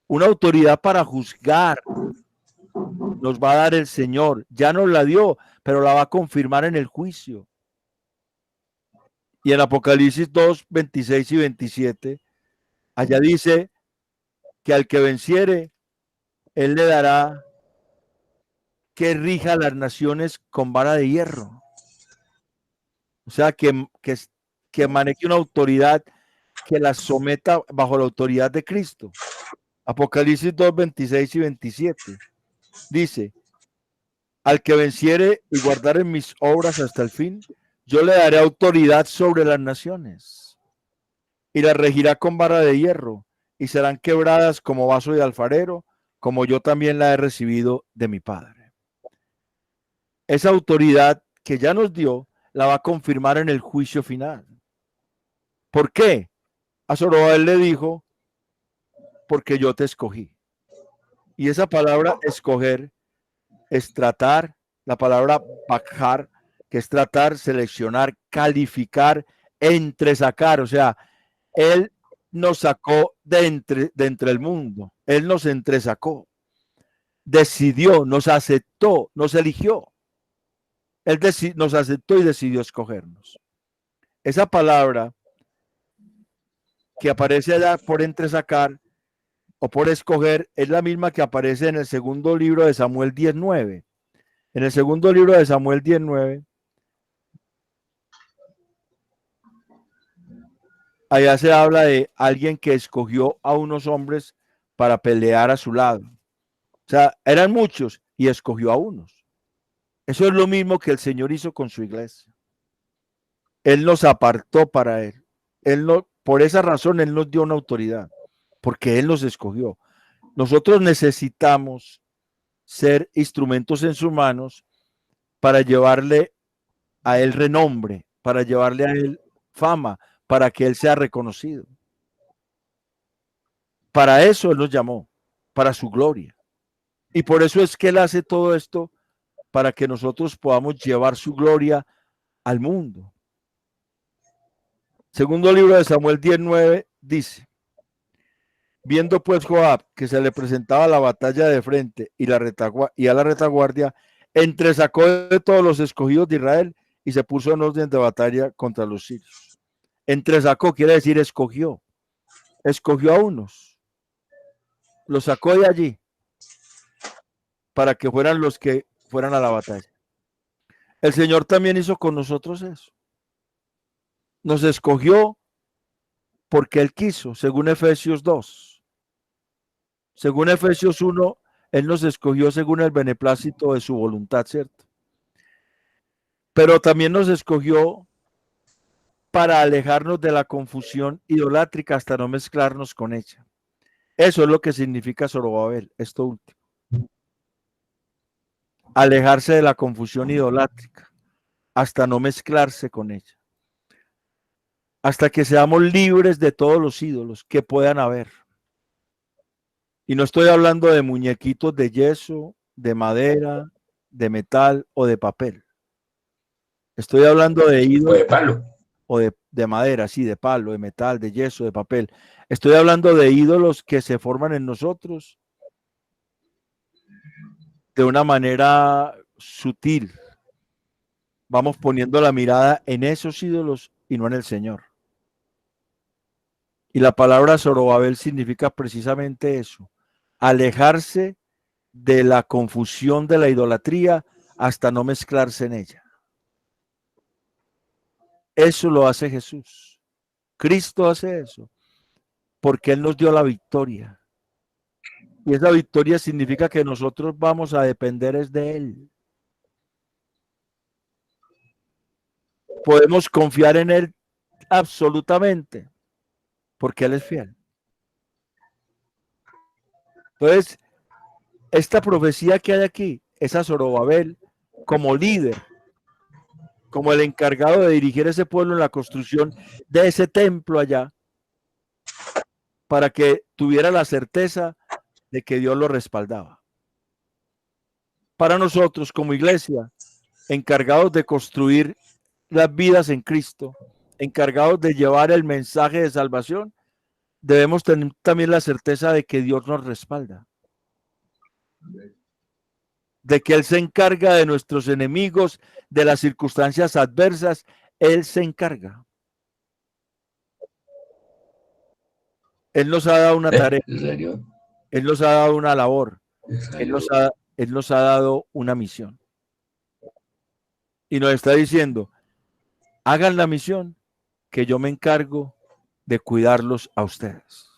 Una autoridad para juzgar nos va a dar el Señor. Ya nos la dio, pero la va a confirmar en el juicio. Y en Apocalipsis 2, 26 y 27, allá dice que al que venciere, él le dará que rija las naciones con vara de hierro. O sea, que maneje una autoridad que las someta bajo la autoridad de Cristo. Apocalipsis 2, 26 y 27 dice, al que venciere y guardare mis obras hasta el fin, yo le daré autoridad sobre las naciones y las regirá con vara de hierro y serán quebradas como vaso de alfarero, como yo también la he recibido de mi Padre. Esa autoridad que ya nos dio la va a confirmar en el juicio final. ¿Por qué? A Zorobabel le dijo, porque yo te escogí. Y esa palabra escoger es tratar, la palabra bajar, que es tratar, seleccionar, calificar, entresacar. O sea, él nos sacó de entre el mundo. Él nos entresacó. Decidió, nos aceptó, nos eligió. Él nos aceptó y decidió escogernos. Esa palabra que aparece allá por entresacar o por escoger es la misma que aparece en el segundo libro de Samuel 19. En el segundo libro de Samuel 19, allá se habla de alguien que escogió a unos hombres para pelear a su lado. O sea, eran muchos y escogió a unos. Eso es lo mismo que el Señor hizo con su iglesia. Él nos apartó para Él. Por esa razón, Él nos dio una autoridad, porque Él nos escogió. Nosotros necesitamos ser instrumentos en sus manos para llevarle a Él renombre, para llevarle a Él fama, para que Él sea reconocido. Para eso Él nos llamó, para su gloria. Y por eso es que Él hace todo esto, para que nosotros podamos llevar su gloria al mundo. Segundo libro de Samuel 19 dice: viendo pues Joab que se le presentaba la batalla de frente y a la retaguardia, entresacó de todos los escogidos de Israel y se puso en orden de batalla contra los sirios. Entresacó quiere decir escogió a unos, los sacó de allí para que fueran los que fueran a la batalla. El Señor también hizo con nosotros eso. Nos escogió porque Él quiso, según Efesios 2. Según Efesios 1, Él nos escogió según el beneplácito de su voluntad, ¿cierto? Pero también nos escogió para alejarnos de la confusión idolátrica hasta no mezclarnos con ella. Eso es lo que significa Zorobabel, esto último. Alejarse de la confusión idolátrica hasta no mezclarse con ella. Hasta que seamos libres de todos los ídolos que puedan haber. Y no estoy hablando de muñequitos de yeso, de madera, de metal o de papel. Estoy hablando de ídolos. O de palo. O de madera, sí, de palo, de metal, de yeso, de papel. Estoy hablando de ídolos que se forman en nosotros de una manera sutil. Vamos poniendo la mirada en esos ídolos y no en el Señor. Y la palabra Zorobabel significa precisamente eso, alejarse de la confusión de la idolatría hasta no mezclarse en ella. Eso lo hace Jesús. Cristo hace eso, porque Él nos dio la victoria. Y esa victoria significa que nosotros vamos a depender es de Él. Podemos confiar en Él absolutamente, porque Él es fiel. Entonces, esta profecía que hay aquí es a Zorobabel como líder, como el encargado de dirigir ese pueblo en la construcción de ese templo allá, para que tuviera la certeza de que Dios lo respaldaba. Para nosotros como iglesia, encargados de construir las vidas en Cristo, encargados de llevar el mensaje de salvación, debemos tener también la certeza de que Dios nos respalda, de que Él se encarga de nuestros enemigos, de las circunstancias adversas, Él se encarga. Él nos ha dado una tarea, ¿En serio? Él nos ha dado una labor, ¿En Él serio? nos ha dado una misión. Y nos está diciendo, hagan la misión que yo me encargo de cuidarlos a ustedes.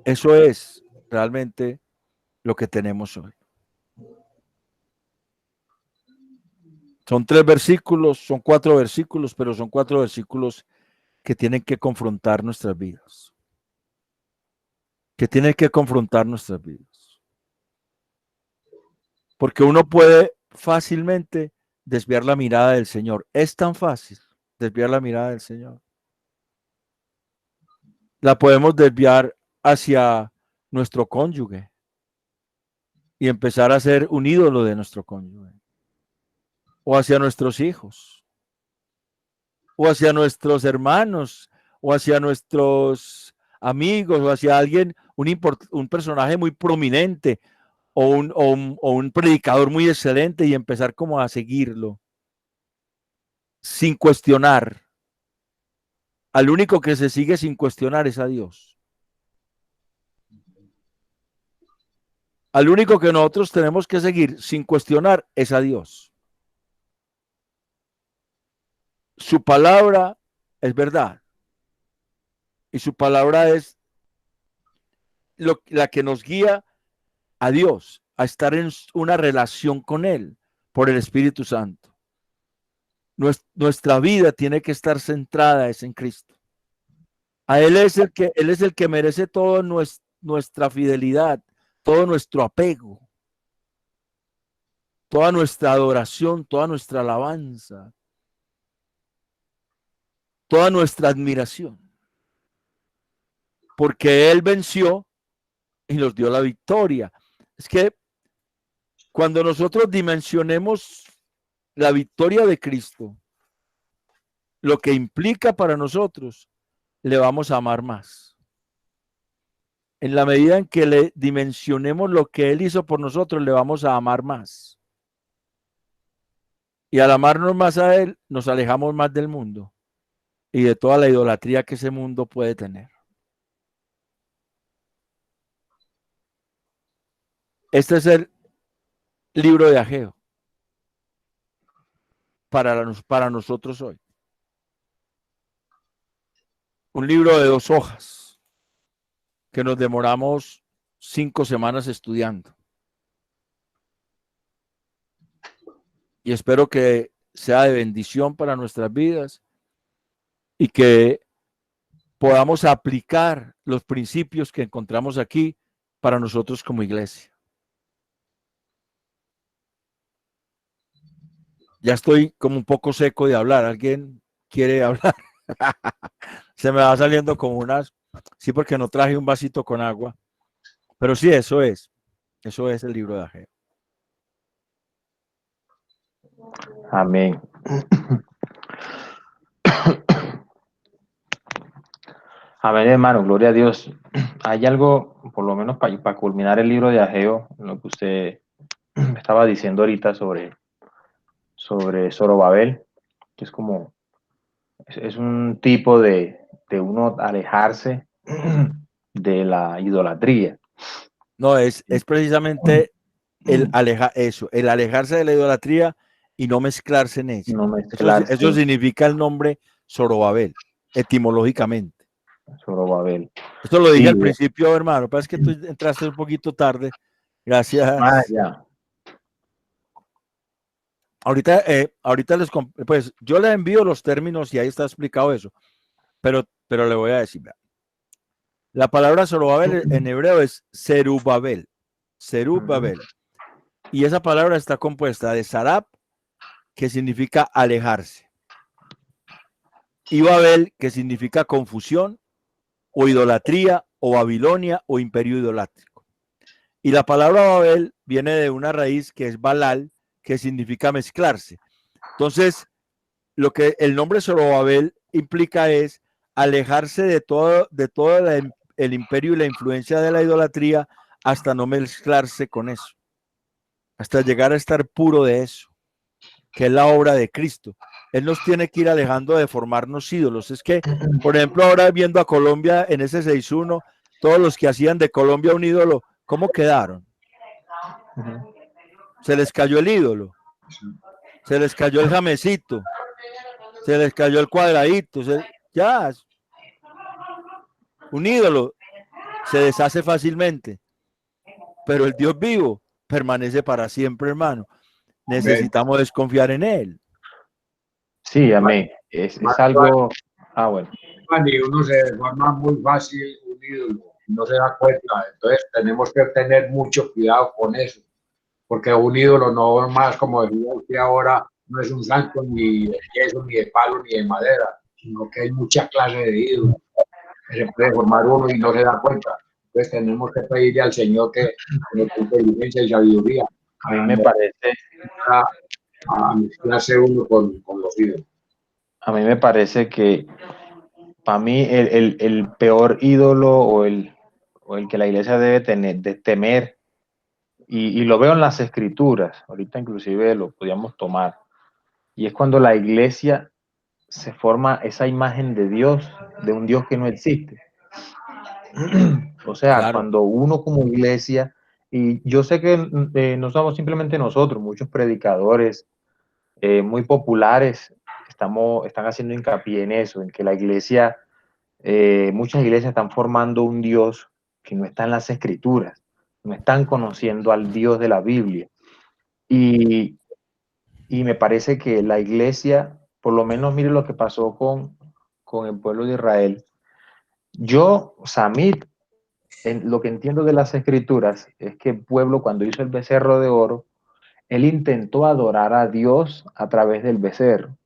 Eso es realmente lo que tenemos hoy. Son 3 versículos, son 4 versículos, pero son 4 versículos que tienen que confrontar nuestras vidas. Que tienen que confrontar nuestras vidas. Porque uno puede fácilmente desviar la mirada del Señor. Es tan fácil desviar la mirada del Señor. La podemos desviar hacia nuestro cónyuge y empezar a ser un ídolo de nuestro cónyuge. O hacia nuestros hijos. O hacia nuestros hermanos. O hacia nuestros amigos. O hacia alguien, un personaje muy prominente. O un predicador muy excelente y empezar como a seguirlo sin cuestionar. Al único que se sigue sin cuestionar es a Dios. Al único que nosotros tenemos que seguir sin cuestionar es a Dios. Su palabra es verdad. Y su palabra es la que nos guía a Dios, a estar en una relación con Él por el Espíritu Santo. Nuestra vida tiene que estar centrada en Cristo. A Él es el que merece toda nuestra fidelidad, todo nuestro apego, toda nuestra adoración, toda nuestra alabanza, toda nuestra admiración. porque Él venció y nos dio la victoria. Es que cuando nosotros dimensionemos la victoria de Cristo, lo que implica para nosotros, le vamos a amar más. En la medida en que le dimensionemos lo que Él hizo por nosotros, le vamos a amar más. Y al amarnos más a Él, nos alejamos más del mundo y de toda la idolatría que ese mundo puede tener. Este es el libro de Ageo para nosotros hoy. Un libro de 2 hojas que nos demoramos 5 semanas estudiando. Y espero que sea de bendición para nuestras vidas y que podamos aplicar los principios que encontramos aquí para nosotros como iglesia. Ya estoy como un poco seco de hablar. ¿Alguien quiere hablar? Se me va saliendo como unas... Sí, porque no traje un vasito con agua. Pero sí, eso es. Eso es el libro de Ageo. Amén. Amén, hermano, gloria a Dios. Hay algo, por lo menos para culminar el libro de Ageo, lo que usted me estaba diciendo ahorita sobre Zorobabel, que es como, es un tipo de uno alejarse de la idolatría. No, es precisamente el alejarse de la idolatría y no mezclarse en ella. No mezclarse. Eso significa el nombre Zorobabel, etimológicamente. Zorobabel. Esto lo dije Sí, al principio, hermano. Pero es que tú entraste un poquito tarde. Gracias. Ya. Ahorita pues yo le envío los términos y ahí está explicado eso. Pero le voy a decir, la palabra Zorobabel en hebreo es Zerubabel. Zerubabel. Y esa palabra está compuesta de Sarab, que significa alejarse, y Babel, que significa confusión, o idolatría, o Babilonia, o imperio idolátrico. Y la palabra Babel viene de una raíz que es Balal, que significa mezclarse. Entonces, lo que el nombre Zorobabel implica es alejarse de todo el imperio y la influencia de la idolatría hasta no mezclarse con eso, hasta llegar a estar puro de eso, que es la obra de Cristo. Él nos tiene que ir alejando de formarnos ídolos. Es que, por ejemplo, ahora viendo a Colombia en ese 6-1, todos los que hacían de Colombia un ídolo, ¿cómo quedaron? Se les cayó el ídolo, se les cayó el jamecito, se les cayó el cuadradito, ya, un ídolo se deshace fácilmente, pero el Dios vivo permanece para siempre, hermano. Necesitamos desconfiar en Él. Sí, amén. Es algo... bueno. Y uno se forma muy fácil un ídolo, no se da cuenta. Entonces tenemos que tener mucho cuidado con eso, porque un ídolo no más, como decía usted ahora, no es un santo ni de yeso, ni de palo, ni de madera, sino que hay muchas clases de ídolos que se puede formar uno y no se da cuenta. Entonces tenemos que pedirle al Señor que nos dé inteligencia y sabiduría. A mí me parece... A mezclarse uno con los ídolos. A mí me parece que para mí el peor ídolo o el que la iglesia debe temer, y lo veo en las escrituras, ahorita inclusive lo podíamos tomar, y es cuando la iglesia se forma esa imagen de Dios, de un Dios que no existe. O sea, claro, cuando uno como iglesia, y yo sé que no somos simplemente nosotros, muchos predicadores muy populares están haciendo hincapié en eso, en que la iglesia, muchas iglesias están formando un Dios que no está en las escrituras, no están conociendo al Dios de la Biblia. Y me parece que la iglesia, por lo menos mire lo que pasó con el pueblo de Israel. Yo, Samit, lo que entiendo de las escrituras es que el pueblo, cuando hizo el becerro de oro, él intentó adorar a Dios a través del becerro.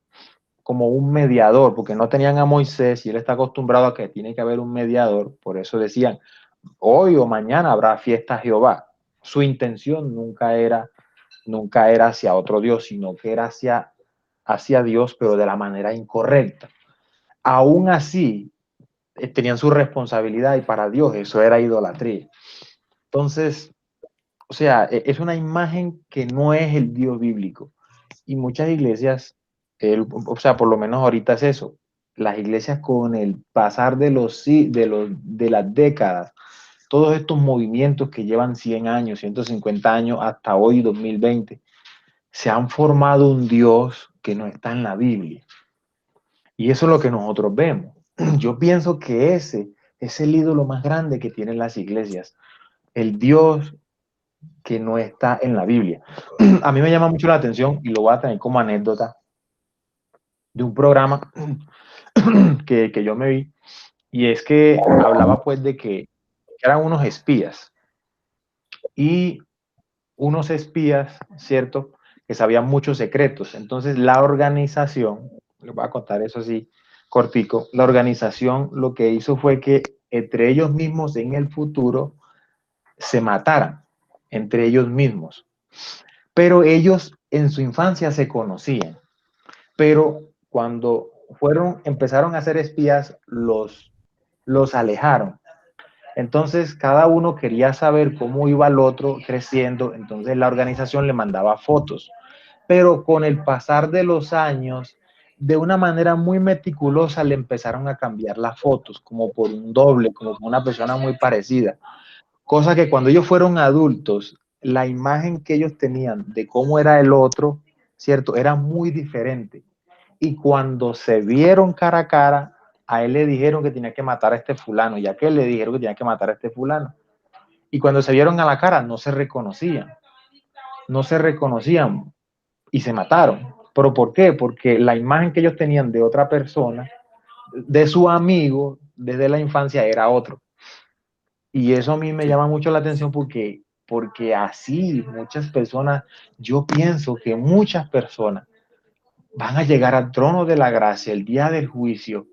como un mediador, porque no tenían a Moisés y él está acostumbrado a que tiene que haber un mediador, por eso decían, hoy o mañana habrá fiesta a Jehová. Su intención nunca era hacia otro Dios, sino que era hacia Dios, pero de la manera incorrecta. Aún así, tenían su responsabilidad y para Dios eso era idolatría. Entonces, o sea, es una imagen que no es el Dios bíblico. Y muchas iglesias, o sea, por lo menos ahorita es eso. Las iglesias con el pasar de las décadas, todos estos movimientos que llevan 100 años, 150 años hasta hoy, 2020, se han formado un Dios que no está en la Biblia. Y eso es lo que nosotros vemos. Yo pienso que ese es el ídolo más grande que tienen las iglesias, el Dios que no está en la Biblia. A mí me llama mucho la atención y lo voy a tener como anécdota de un programa que yo me vi, y es que hablaba pues de que eran unos espías y unos espías, ¿cierto? Que sabían muchos secretos. Entonces la organización, les voy a contar eso así cortico, la organización lo que hizo fue que entre ellos mismos en el futuro se mataran, entre ellos mismos. Pero ellos en su infancia se conocían. Pero cuando empezaron a ser espías, los alejaron. Entonces, cada uno quería saber cómo iba el otro creciendo, entonces la organización le mandaba fotos. Pero con el pasar de los años, de una manera muy meticulosa, le empezaron a cambiar las fotos, como por un doble, como por una persona muy parecida. Cosa que cuando ellos fueron adultos, la imagen que ellos tenían de cómo era el otro, ¿cierto? Era muy diferente. Y cuando se vieron cara a cara, a él le dijeron que tenía que matar a este fulano, y a aquel le dijeron que tenía que matar a este fulano. Y cuando se vieron a la cara, no se reconocían y se mataron. ¿Pero por qué? Porque la imagen que ellos tenían de otra persona, de su amigo, desde la infancia, era otro. Y eso a mí me Sí. llama mucho la atención porque así muchas personas, yo pienso que muchas personas van a llegar al trono de la gracia el día del juicio,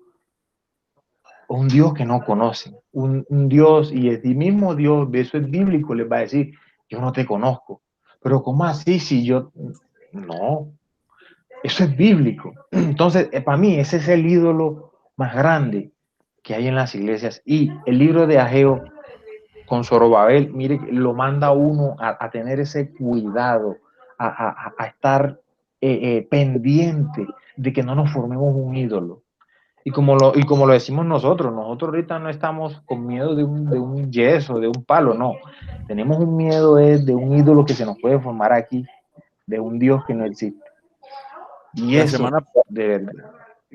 un Dios que no conocen, un Dios, y el mismo Dios, eso es bíblico, les va a decir, yo no te conozco. Pero ¿cómo así si yo? No, eso es bíblico. Entonces, para mí, ese es el ídolo más grande que hay en las iglesias. Y el libro de Ageo con Zorobabel, mire, lo manda a uno a tener ese cuidado, a estar pendiente de que no nos formemos un ídolo. Y como lo decimos nosotros ahorita no estamos con miedo de un yeso, de un palo, no. Tenemos un miedo de un ídolo que se nos puede formar aquí, de un Dios que no existe. Y La eso, semana, de verdad.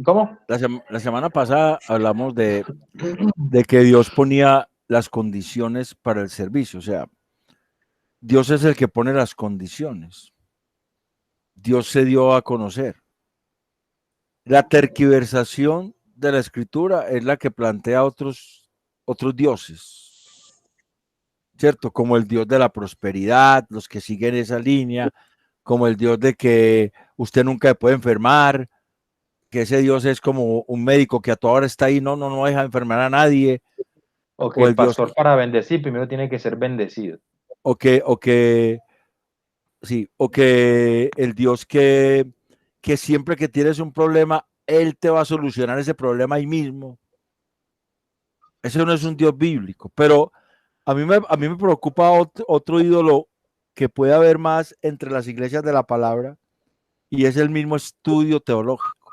¿Cómo? la semana pasada hablamos de que Dios ponía las condiciones para el servicio. O sea, Dios es el que pone las condiciones. Dios se dio a conocer. La terquiversación de la escritura es la que plantea otros dioses, ¿cierto? Como el Dios de la prosperidad, los que siguen esa línea, como el Dios de que usted nunca puede enfermar, que ese Dios es como un médico que a toda hora está ahí, no deja enfermar a nadie, O que o el el Dios, pastor para bendecir primero tiene que ser bendecido. sí, o que el Dios que siempre que tienes un problema, Él te va a solucionar ese problema ahí mismo. Ese no es un Dios bíblico, pero a mí me preocupa otro ídolo que puede haber más entre las iglesias de la palabra, y es el mismo estudio teológico.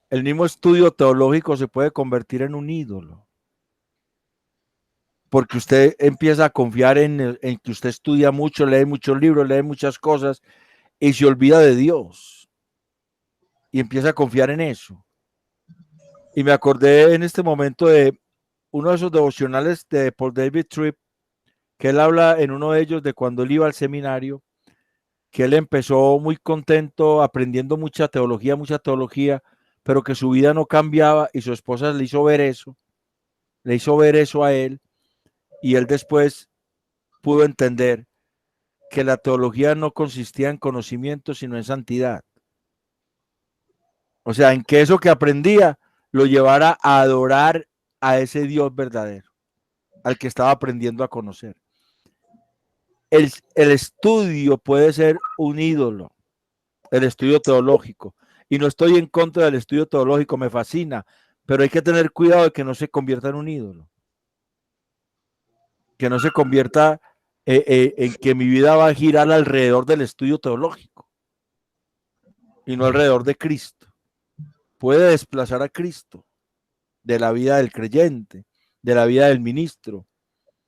El mismo estudio teológico se puede convertir en un ídolo, porque usted empieza a confiar en que usted estudia mucho, lee muchos libros, lee muchas cosas, y se olvida de Dios, y empieza a confiar en eso. Y me acordé en este momento de uno de esos devocionales de Paul David Tripp, que él habla en uno de ellos de cuando él iba al seminario, que él empezó muy contento aprendiendo mucha teología, pero que su vida no cambiaba, y su esposa le hizo ver eso a él, y él después pudo entender que la teología no consistía en conocimiento, sino en santidad. O sea, en que eso que aprendía lo llevara a adorar a ese Dios verdadero, al que estaba aprendiendo a conocer. El estudio puede ser un ídolo, el estudio teológico. Y no estoy en contra del estudio teológico, me fascina, pero hay que tener cuidado de que no se convierta en un ídolo. Que no se convierta en que mi vida va a girar alrededor del estudio teológico y no alrededor de Cristo. Puede desplazar a Cristo de la vida del creyente, de la vida del ministro,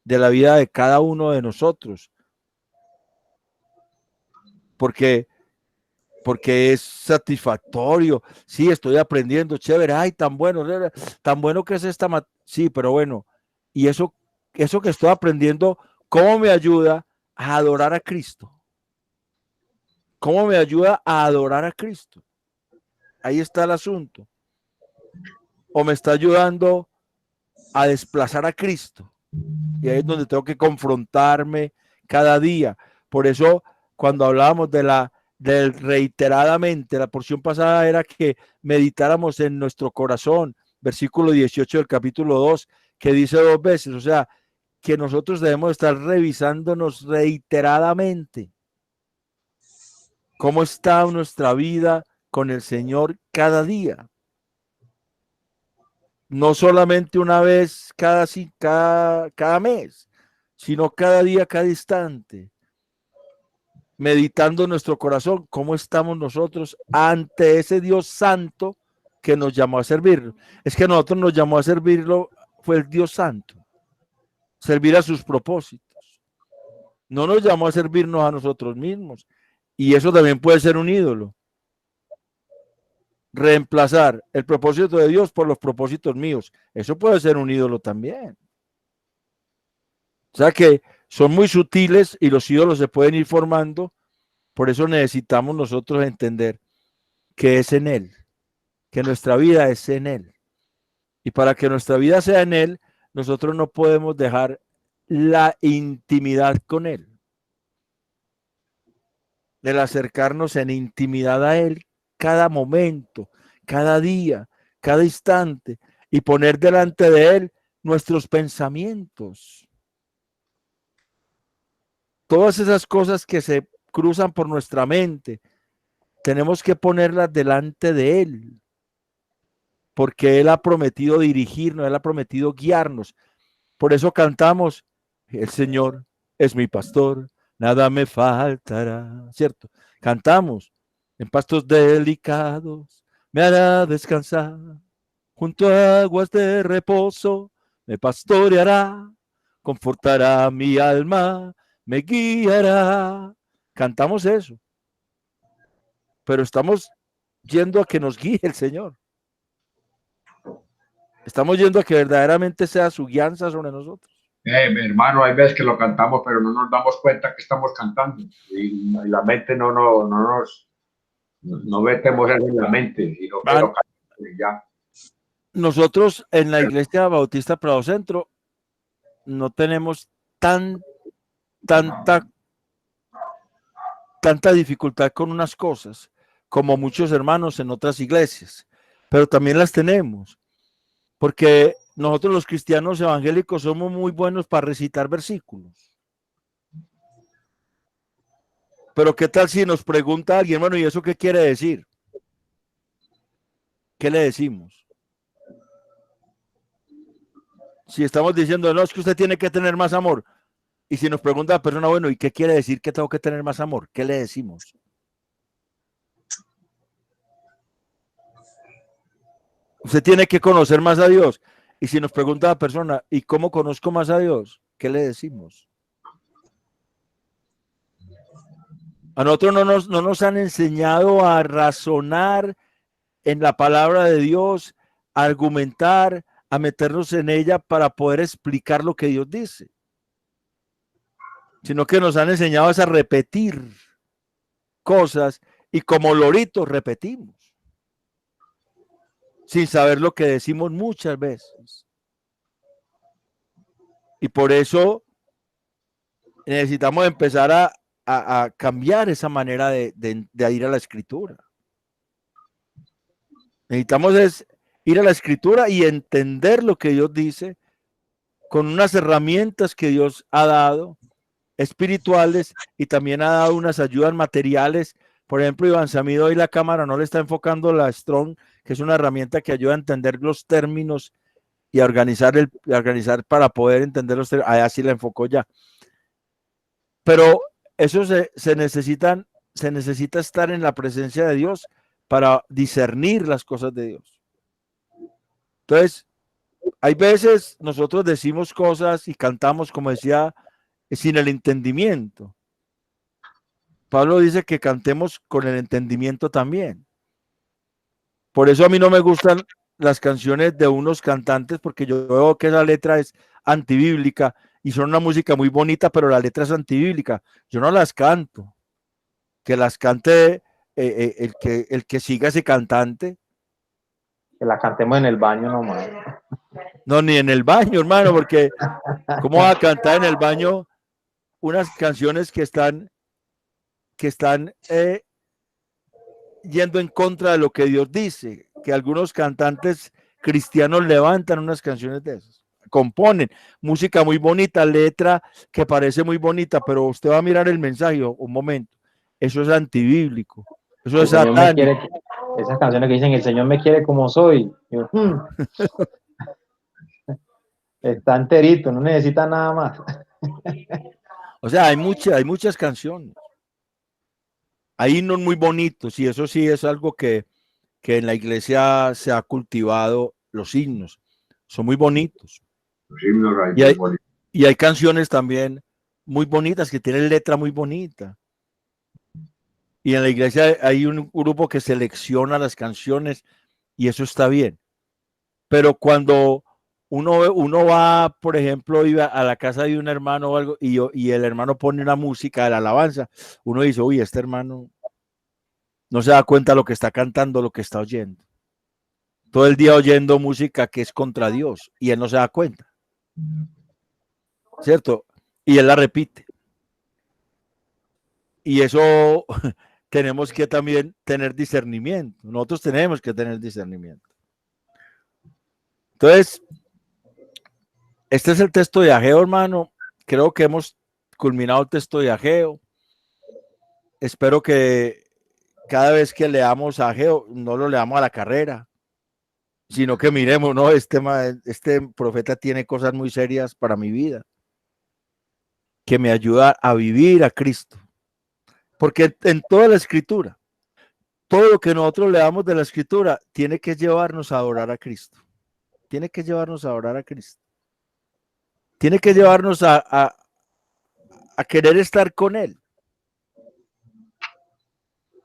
de la vida de cada uno de nosotros, porque es satisfactorio. Sí, estoy aprendiendo, chévere, ay, tan bueno que es esta, sí, pero bueno, y eso que estoy aprendiendo, ¿cómo me ayuda a adorar a Cristo? ¿Cómo me ayuda a adorar a Cristo? Ahí está el asunto. O me está ayudando a desplazar a Cristo. Y ahí es donde tengo que confrontarme cada día. Por eso, cuando hablábamos del reiteradamente, la porción pasada era que meditáramos en nuestro corazón, versículo 18 del capítulo 2, que dice 2 veces, o sea, que nosotros debemos estar revisándonos reiteradamente. ¿Cómo está nuestra vida con el Señor cada día? No solamente una vez cada mes, sino cada día, cada instante. Meditando en nuestro corazón, ¿cómo estamos nosotros ante ese Dios santo que nos llamó a servirlo? Es que nosotros nos llamó a servirlo, fue el Dios santo. Servir a sus propósitos. No nos llamó a servirnos a nosotros mismos. Y eso también puede ser un ídolo. Reemplazar el propósito de Dios por los propósitos míos. Eso puede ser un ídolo también. O sea que son muy sutiles y los ídolos se pueden ir formando. Por eso necesitamos nosotros entender que es en Él, que nuestra vida es en Él. Y para que nuestra vida sea en Él, nosotros no podemos dejar la intimidad con Él. El acercarnos en intimidad a Él cada momento, cada día, cada instante, y poner delante de Él nuestros pensamientos. Todas esas cosas que se cruzan por nuestra mente, tenemos que ponerlas delante de Él, porque Él ha prometido dirigirnos, Él ha prometido guiarnos. Por eso cantamos, el Señor es mi pastor, nada me faltará, ¿cierto? Cantamos, en pastos delicados me hará descansar, junto a aguas de reposo me pastoreará, confortará mi alma, me guiará. Cantamos eso, pero estamos yendo a que nos guíe el Señor. Estamos yendo a que verdaderamente sea su guianza sobre nosotros. Hermano, hay veces que lo cantamos, pero no nos damos cuenta que estamos cantando. Y la mente no metemos en la mente, sino que lo cantamos ya. Nosotros en la Iglesia Bautista Prado Centro no tenemos tanta dificultad con unas cosas como muchos hermanos en otras iglesias, pero también las tenemos, porque nosotros los cristianos evangélicos somos muy buenos para recitar versículos. Pero ¿qué tal si nos pregunta alguien, bueno, ¿y eso qué quiere decir? ¿Qué le decimos? Si estamos diciendo, no, es que usted tiene que tener más amor. Y si nos pregunta la persona, bueno, ¿y qué quiere decir que tengo que tener más amor? ¿Qué le decimos? Usted tiene que conocer más a Dios. Y si nos pregunta la persona, ¿y cómo conozco más a Dios? ¿Qué le decimos? A nosotros no nos han enseñado a razonar en la palabra de Dios, a argumentar, a meternos en ella para poder explicar lo que Dios dice, sino que nos han enseñado a repetir cosas y como loritos repetimos, sin saber lo que decimos muchas veces. Y por eso necesitamos empezar a cambiar esa manera de ir a la escritura. Necesitamos es ir a la escritura y entender lo que Dios dice con unas herramientas que Dios ha dado, espirituales, y también ha dado unas ayudas materiales. Por ejemplo, Iván Samido, hoy la cámara no le está enfocando la Strong, que es una herramienta que ayuda a entender los términos y a organizar, para poder entender los términos. Allá sí la enfocó ya. Pero eso se necesita estar en la presencia de Dios para discernir las cosas de Dios. Entonces, hay veces nosotros decimos cosas y cantamos, como decía, sin el entendimiento. Pablo dice que cantemos con el entendimiento también. Por eso a mí no me gustan las canciones de unos cantantes, porque yo veo que la letra es antibíblica y son una música muy bonita, pero la letra es antibíblica. Yo no las canto. Que las cante el que siga ese cantante. Que la cantemos en el baño nomás. No, ni en el baño, hermano, porque ¿cómo va a cantar en el baño unas canciones que están yendo en contra de lo que Dios dice? Que algunos cantantes cristianos levantan unas canciones de esas, componen música muy bonita, letra que parece muy bonita, pero usted va a mirar el mensaje, un momento, eso es antibíblico, eso es satánico. Esas canciones que dicen el Señor me quiere como soy. Yo, está enterito, no necesita nada más. O sea, hay muchas canciones. Hay himnos muy bonitos, y eso sí es algo que en la iglesia se ha cultivado. Los himnos son muy bonitos. Los himnos y hay canciones también muy bonitas que tienen letra muy bonita. Y en la iglesia hay un grupo que selecciona las canciones y eso está bien. Pero cuando uno va, por ejemplo, iba a la casa de un hermano o algo y el hermano pone una música de la alabanza, uno dice, uy, este hermano no se da cuenta lo que está cantando, lo que está oyendo. Todo el día oyendo música que es contra Dios y él no se da cuenta. ¿Cierto? Y él la repite. Y eso tenemos que también tener discernimiento. Nosotros tenemos que tener discernimiento. Entonces, este es el texto de Ageo, hermano. Creo que hemos culminado el texto de Ageo. Espero que cada vez que leamos Ageo, no lo leamos a la carrera, sino que miremos, ¿no? Este profeta tiene cosas muy serias para mi vida, que me ayuda a vivir a Cristo. Porque en toda la escritura, todo lo que nosotros leamos de la escritura tiene que llevarnos a adorar a Cristo. Tiene que llevarnos a adorar a Cristo. Tiene que llevarnos a querer estar con Él.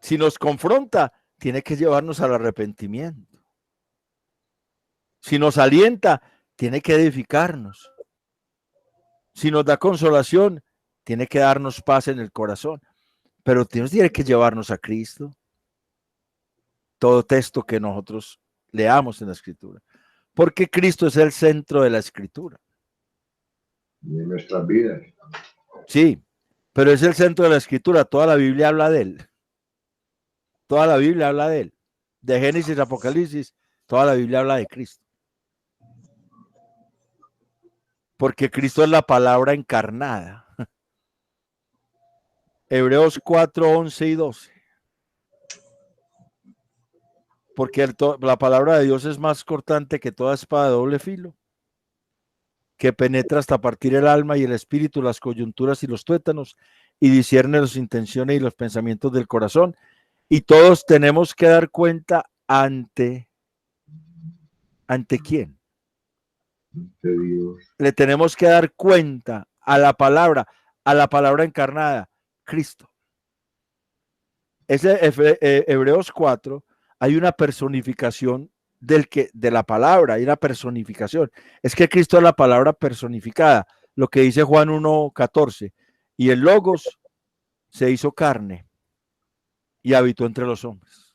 Si nos confronta, tiene que llevarnos al arrepentimiento. Si nos alienta, tiene que edificarnos. Si nos da consolación, tiene que darnos paz en el corazón. Pero Dios tiene que llevarnos a Cristo. Todo texto que nosotros leamos en la escritura. Porque Cristo es el centro de la escritura. De nuestras vidas. Sí, pero es el centro de la escritura. Toda la Biblia habla de Él. Toda la Biblia habla de Él. De Génesis a Apocalipsis, toda la Biblia habla de Cristo. Porque Cristo es la palabra encarnada. Hebreos 4, 11 y 12. Porque la palabra de Dios es más cortante que toda espada de doble filo, que penetra hasta partir el alma y el espíritu, las coyunturas y los tuétanos, y discierne las intenciones y los pensamientos del corazón. Y todos tenemos que dar cuenta ¿ante quién? Ante Dios. Le tenemos que dar cuenta a la palabra encarnada, Cristo. Hebreos 4, hay una personificación de la palabra, hay una personificación. Es que Cristo es la palabra personificada, lo que dice Juan 1:14, y el Logos se hizo carne y habitó entre los hombres.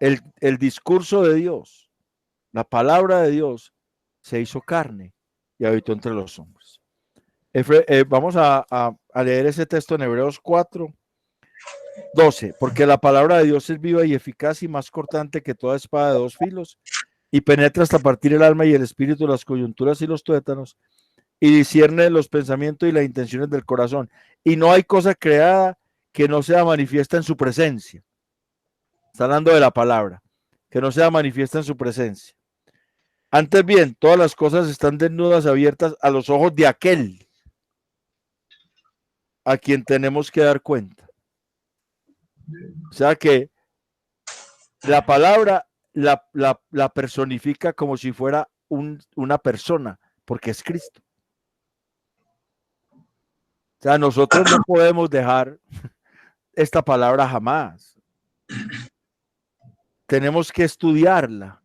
El discurso de Dios, la palabra de Dios, se hizo carne y habitó entre los hombres. Vamos a leer ese texto en Hebreos 4, 12. Porque la palabra de Dios es viva y eficaz y más cortante que toda espada de dos filos y penetra hasta partir el alma y el espíritu, las coyunturas y los tuétanos y discierne los pensamientos y las intenciones del corazón. Y no hay cosa creada que no sea manifiesta en su presencia. Está hablando de la palabra, que no sea manifiesta en su presencia. Antes bien, todas las cosas están desnudas, abiertas a los ojos de aquel a quien tenemos que dar cuenta. O sea que la palabra la personifica como si fuera una persona, porque es Cristo. O sea, nosotros no podemos dejar esta palabra jamás. Tenemos que estudiarla.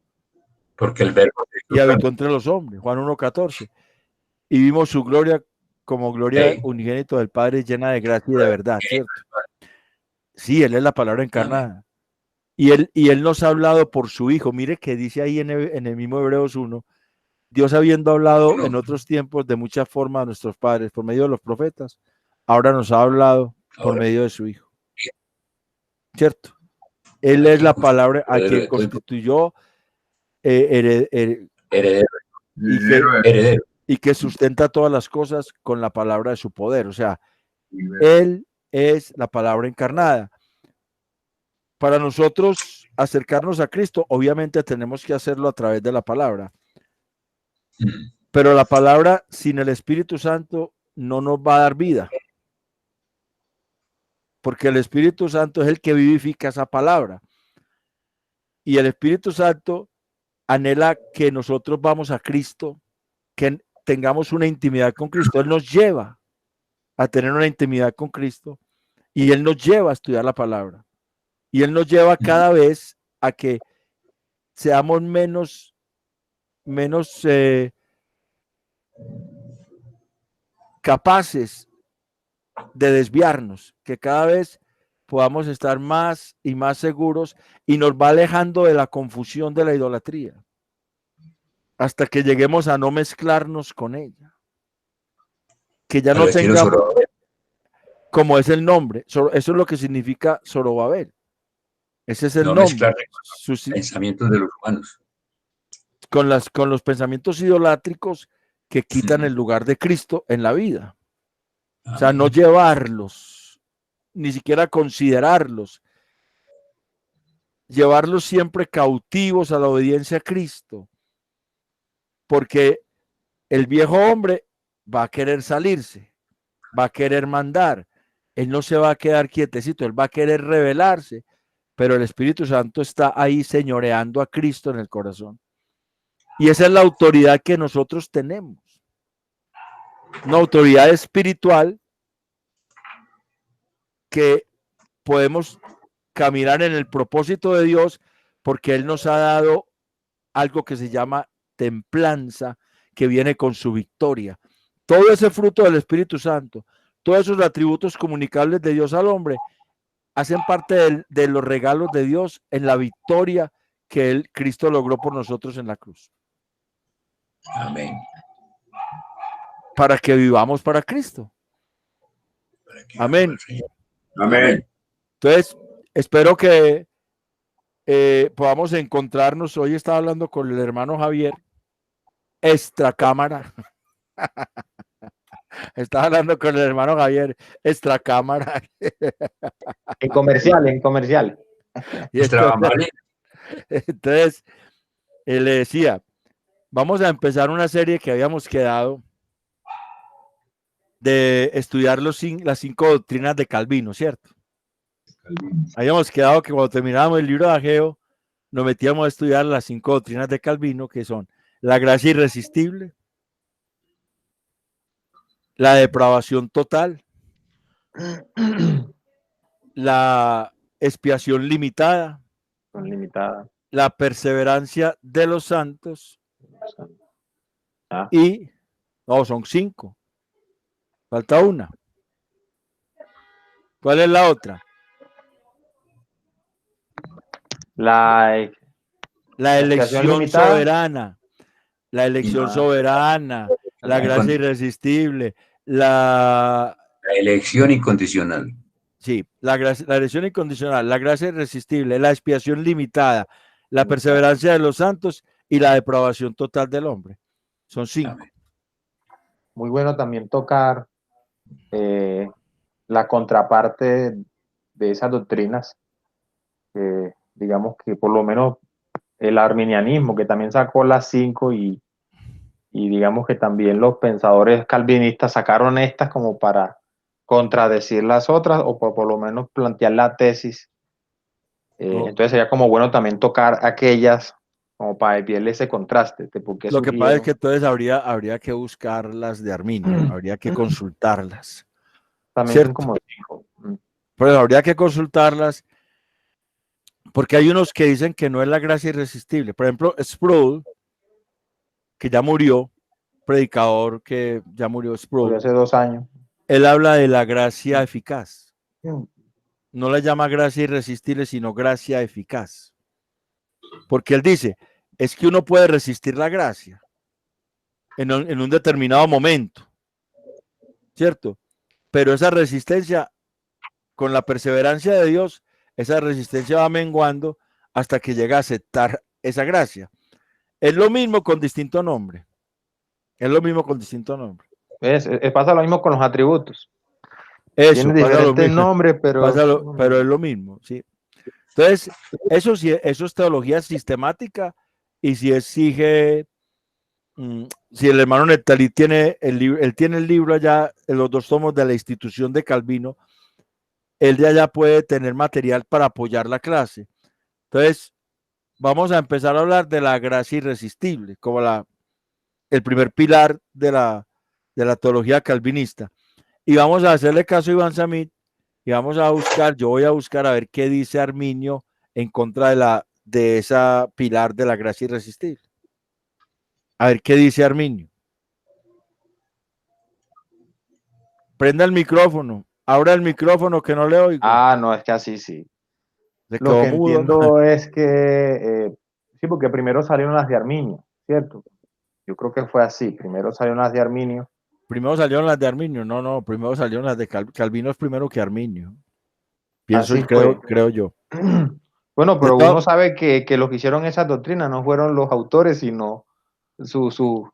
Porque el verbo Y habitó entre los hombres, Juan 1:14. Y vimos su gloria como gloria unigénito del Padre, llena de gracia y de verdad, ¿cierto? Sí, Él es la palabra encarnada. Y él nos ha hablado por su Hijo. Mire que dice ahí en el mismo Hebreos 1, Dios habiendo hablado en otros tiempos de muchas formas a nuestros padres por medio de los profetas, ahora nos ha hablado por medio de su Hijo. ¿Cierto? Él es la palabra a quien constituyó heredero y que sustenta todas las cosas con la palabra de su poder. O sea, Él es la palabra encarnada. Para nosotros acercarnos a Cristo, obviamente tenemos que hacerlo a través de la palabra. Pero la palabra sin el Espíritu Santo no nos va a dar vida. Porque el Espíritu Santo es el que vivifica esa palabra. Y el Espíritu Santo anhela que nosotros vamos a Cristo, que tengamos una intimidad con Cristo. Él nos lleva a tener una intimidad con Cristo y Él nos lleva a estudiar la palabra. Y Él nos lleva cada vez a que seamos menos capaces de desviarnos, que cada vez podamos estar más y más seguros y nos va alejando de la confusión de la idolatría hasta que lleguemos a no mezclarnos con ella, que ya no tengamos, como es el nombre, eso es lo que significa Zorobabel, ese es el nombre, sus pensamientos de los humanos, con los pensamientos idolátricos que quitan el lugar de Cristo en la vida. O sea, no llevarlos, ni siquiera considerarlos, llevarlos siempre cautivos a la obediencia a Cristo, porque el viejo hombre va a querer salirse, va a querer mandar, él no se va a quedar quietecito, él va a querer rebelarse, pero el Espíritu Santo está ahí señoreando a Cristo en el corazón. Y esa es la autoridad que nosotros tenemos, una autoridad espiritual que podemos caminar en el propósito de Dios porque Él nos ha dado algo que se llama templanza, que viene con su victoria. Todo ese fruto del Espíritu Santo, todos esos atributos comunicables de Dios al hombre, hacen parte de los regalos de Dios en la victoria que Cristo logró por nosotros en la cruz. Amén. Para que vivamos para Cristo. Amén. Amén. Entonces, espero que podamos encontrarnos. Hoy estaba hablando con el hermano Javier, extra cámara. Estaba hablando con el hermano Javier, extra cámara. En comercial. Y entonces le decía, vamos a empezar una serie que habíamos quedado de estudiar las 5 doctrinas de Calvino, ¿cierto? Habíamos quedado que cuando terminábamos el libro de Ageo, nos metíamos a estudiar las 5 doctrinas de Calvino, que son la gracia irresistible, la depravación total, la expiación limitada, la perseverancia de los santos y, no, son 5. Falta una. ¿Cuál es la otra? La elección soberana. La elección soberana, la gracia irresistible, la elección incondicional. Sí, la elección incondicional, la gracia irresistible, la expiación limitada, la perseverancia de los santos y la depravación total del hombre. Son 5. Amén. Muy bueno también tocar la contraparte de esas doctrinas, digamos que por lo menos el arminianismo, que también sacó las 5 y digamos que también los pensadores calvinistas sacaron estas como para contradecir las otras o por lo menos plantear la tesis. Entonces sería como bueno también tocar aquellas como para verle ese contraste. Porque Lo que pasa es que entonces habría que buscar las de Arminio, habría que consultarlas. También son como 5. Pero habría que consultarlas porque hay unos que dicen que no es la gracia irresistible. Por ejemplo, Sproul, que ya murió, predicador que ya murió, Sproul. Hace 2 años. Él habla de la gracia eficaz. No la llama gracia irresistible, sino gracia eficaz. Porque él dice, es que uno puede resistir la gracia en un determinado momento, ¿cierto? Pero esa resistencia, con la perseverancia de Dios, esa resistencia va menguando hasta que llega a aceptar esa gracia. Es lo mismo con distinto nombre. Es lo mismo con distinto nombre. Pasa lo mismo con los atributos. Eso, tiene diferentes nombres, pero es lo mismo, ¿sí? Entonces, eso sí, eso es teología sistemática y si exige, si el hermano Nectalí tiene el libro, él tiene el libro allá, en los 2 tomos de la institución de Calvino, él de allá puede tener material para apoyar la clase. Entonces, vamos a empezar a hablar de la gracia irresistible, como el primer pilar de la teología calvinista. Y vamos a hacerle caso a Iván Samit y vamos a buscar, yo voy a buscar a ver qué dice Arminio en contra de esa pilar de la gracia irresistible. A ver qué dice Arminio. Prenda el micrófono, abra el micrófono que no le oigo. no, es que así sí. Lo que entiendo es que sí, porque primero salieron las de Arminio, ¿cierto? Yo creo que fue así, primero salieron las de Arminio. Primero salieron las de Arminio, no, primero salieron las de Calvino, es primero que Arminio. Pienso, creo yo. Bueno, pero uno sabe que los que hicieron esas doctrinas no fueron los autores, sino su